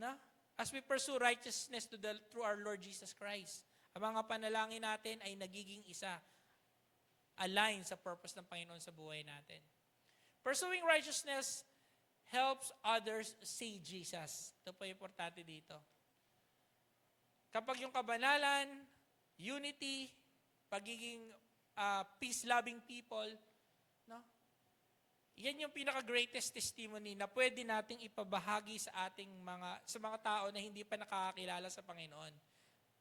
No? As we pursue righteousness through our Lord Jesus Christ, ang mga panalangin natin ay nagiging isa. Align sa purpose ng Panginoon sa buhay natin. Pursuing righteousness helps others see Jesus. Ito po importante dito. Kapag yung kabanalan, unity, pagiging peace-loving people, no? Yan yung pinaka-greatest testimony na pwede nating ipabahagi sa mga tao na hindi pa nakakakilala sa Panginoon.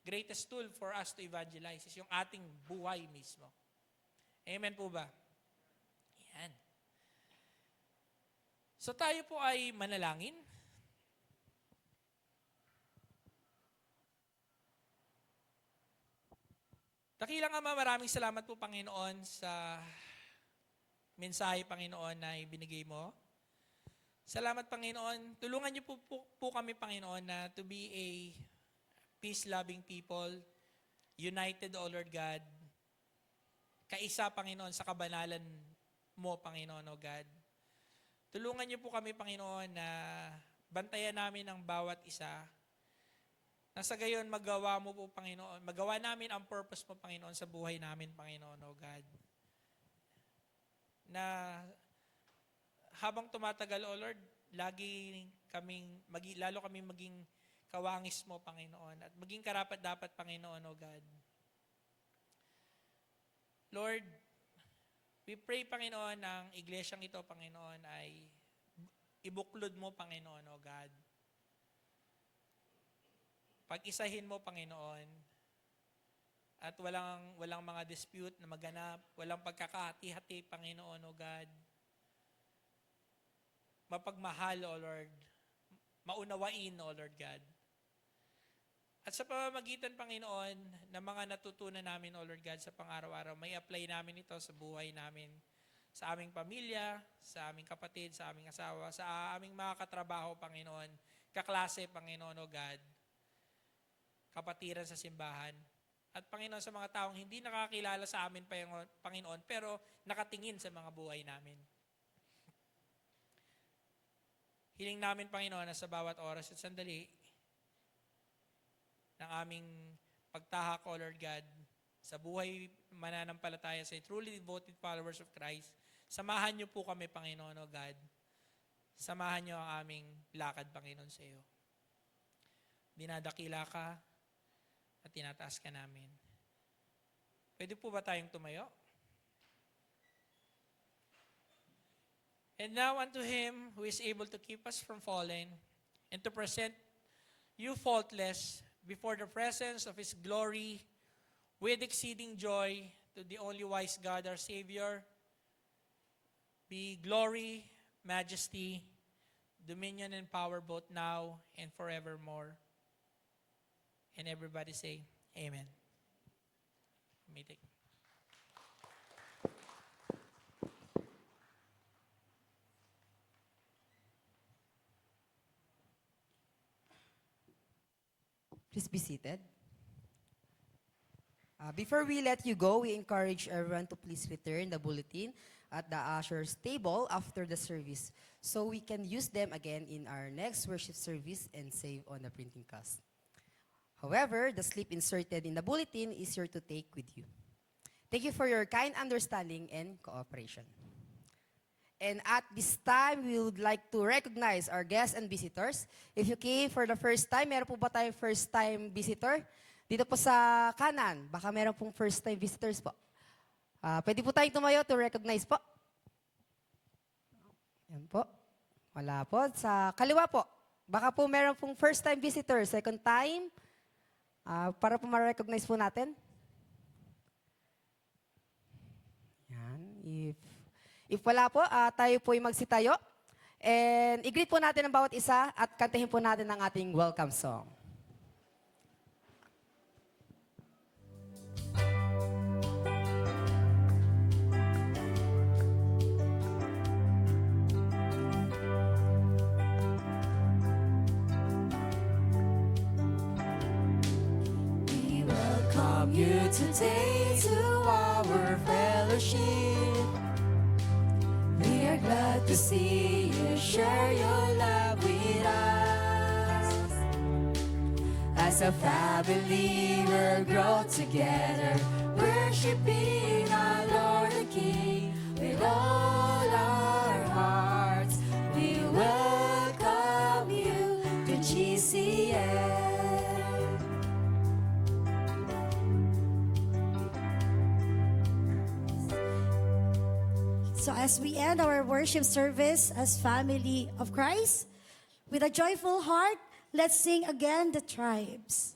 Greatest tool for us to evangelize is yung ating buhay mismo. Amen po ba? Yan. So tayo po ay manalangin. Dakilang Ama, maraming salamat po Panginoon sa mensahe, Panginoon, na ibinigay mo. Salamat, Panginoon. Tulungan niyo po kami, Panginoon, na to be a peace-loving people, united, O Lord God, kaisa, Panginoon, sa kabanalan mo, Panginoon, O God. Tulungan niyo po kami, Panginoon, na bantayan namin ang bawat isa, na sa gayon magawa mo po, Panginoon, magawa namin ang purpose mo, Panginoon, sa buhay namin, Panginoon, O God. Na habang tumatagal, O Lord, lalo kami maging kawangis mo, Panginoon, at maging karapat-dapat, Panginoon, O God. Lord, we pray, Panginoon, ang iglesyang ito, Panginoon, ay ibuklod mo, Panginoon, O God. Pag-isahin mo, Panginoon, at walang mga dispute na maganap, walang pagkakahati-hati, Panginoon, O God. Mapagmahal, O Lord. Maunawain, O Lord God. At sa pamamagitan, Panginoon, ng mga natutunan namin, O Lord God, sa pang-araw-araw, may apply namin ito sa buhay namin, sa aming pamilya, sa aming kapatid, sa aming asawa, sa aming mga katrabaho, Panginoon, kaklase, Panginoon, O God, kapatiran sa simbahan. At Panginoon, sa mga taong hindi nakakilala sa amin, Panginoon, pero nakatingin sa mga buhay namin. Hiling namin, Panginoon, na sa bawat oras at sandali ng aming pagtahak, O Lord God, sa buhay mananampalataya sa truly devoted followers of Christ, samahan niyo po kami, Panginoon, O God. Samahan niyo ang aming lakad, Panginoon, sa iyo. Dinadakila ka at tinataas ka namin. Pwede po ba tayong tumayo? And now unto him who is able to keep us from falling and to present you faultless before the presence of his glory with exceeding joy, to the only wise God, our Savior, be glory, majesty, dominion, and power both now and forevermore. And everybody say, Amen. You may take. Please be seated. Before we let you go, we encourage everyone to please return the bulletin at the usher's table after the service so we can use them again in our next worship service and save on the printing cost. However, the slip inserted in the bulletin is here to take with you. Thank you for your kind understanding and cooperation. And at this time, we would like to recognize our guests and visitors. If you came for the first time, meron po ba tayong first-time visitor? Dito po sa kanan, baka meron pong first-time visitors po. Pwede po tayong tumayo to recognize po. Yan po. Wala po. Sa kaliwa po, baka po meron pong first-time visitor, second time, para po ma-recognize po natin. Yan. If wala po, tayo po yung magsitayo. And i-greet po natin ang bawat isa at kantahin po natin ang ating welcome song. We welcome you today to our fellowship. We are glad to see you share your love with us. As a family, we'll grow together, worshiping our Lord and King with all our hearts. We welcome you to GCN. So as we end our worship service as family of Christ, with a joyful heart, let's sing again the tribes.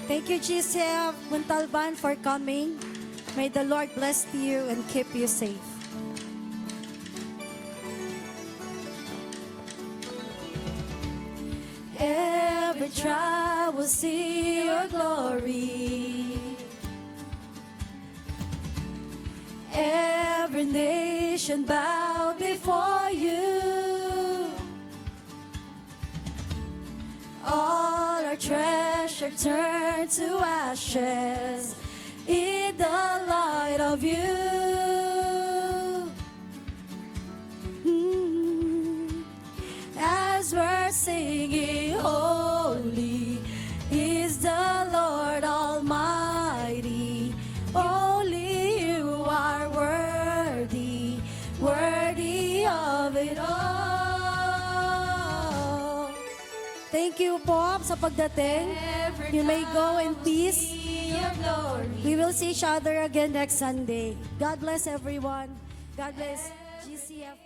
Thank you, GCF Muntalban, for coming. May the Lord bless you and keep you safe. Every tribe will see your glory. Every nation bow before you. All our treasure turn to ashes in the light of you. As we're singing, holy is the Lord Almighty. Only you are worthy, worthy of it all. Thank you po sa pagdating. You may go in peace. Your glory. We will see each other again next Sunday. God bless everyone. God bless GCF.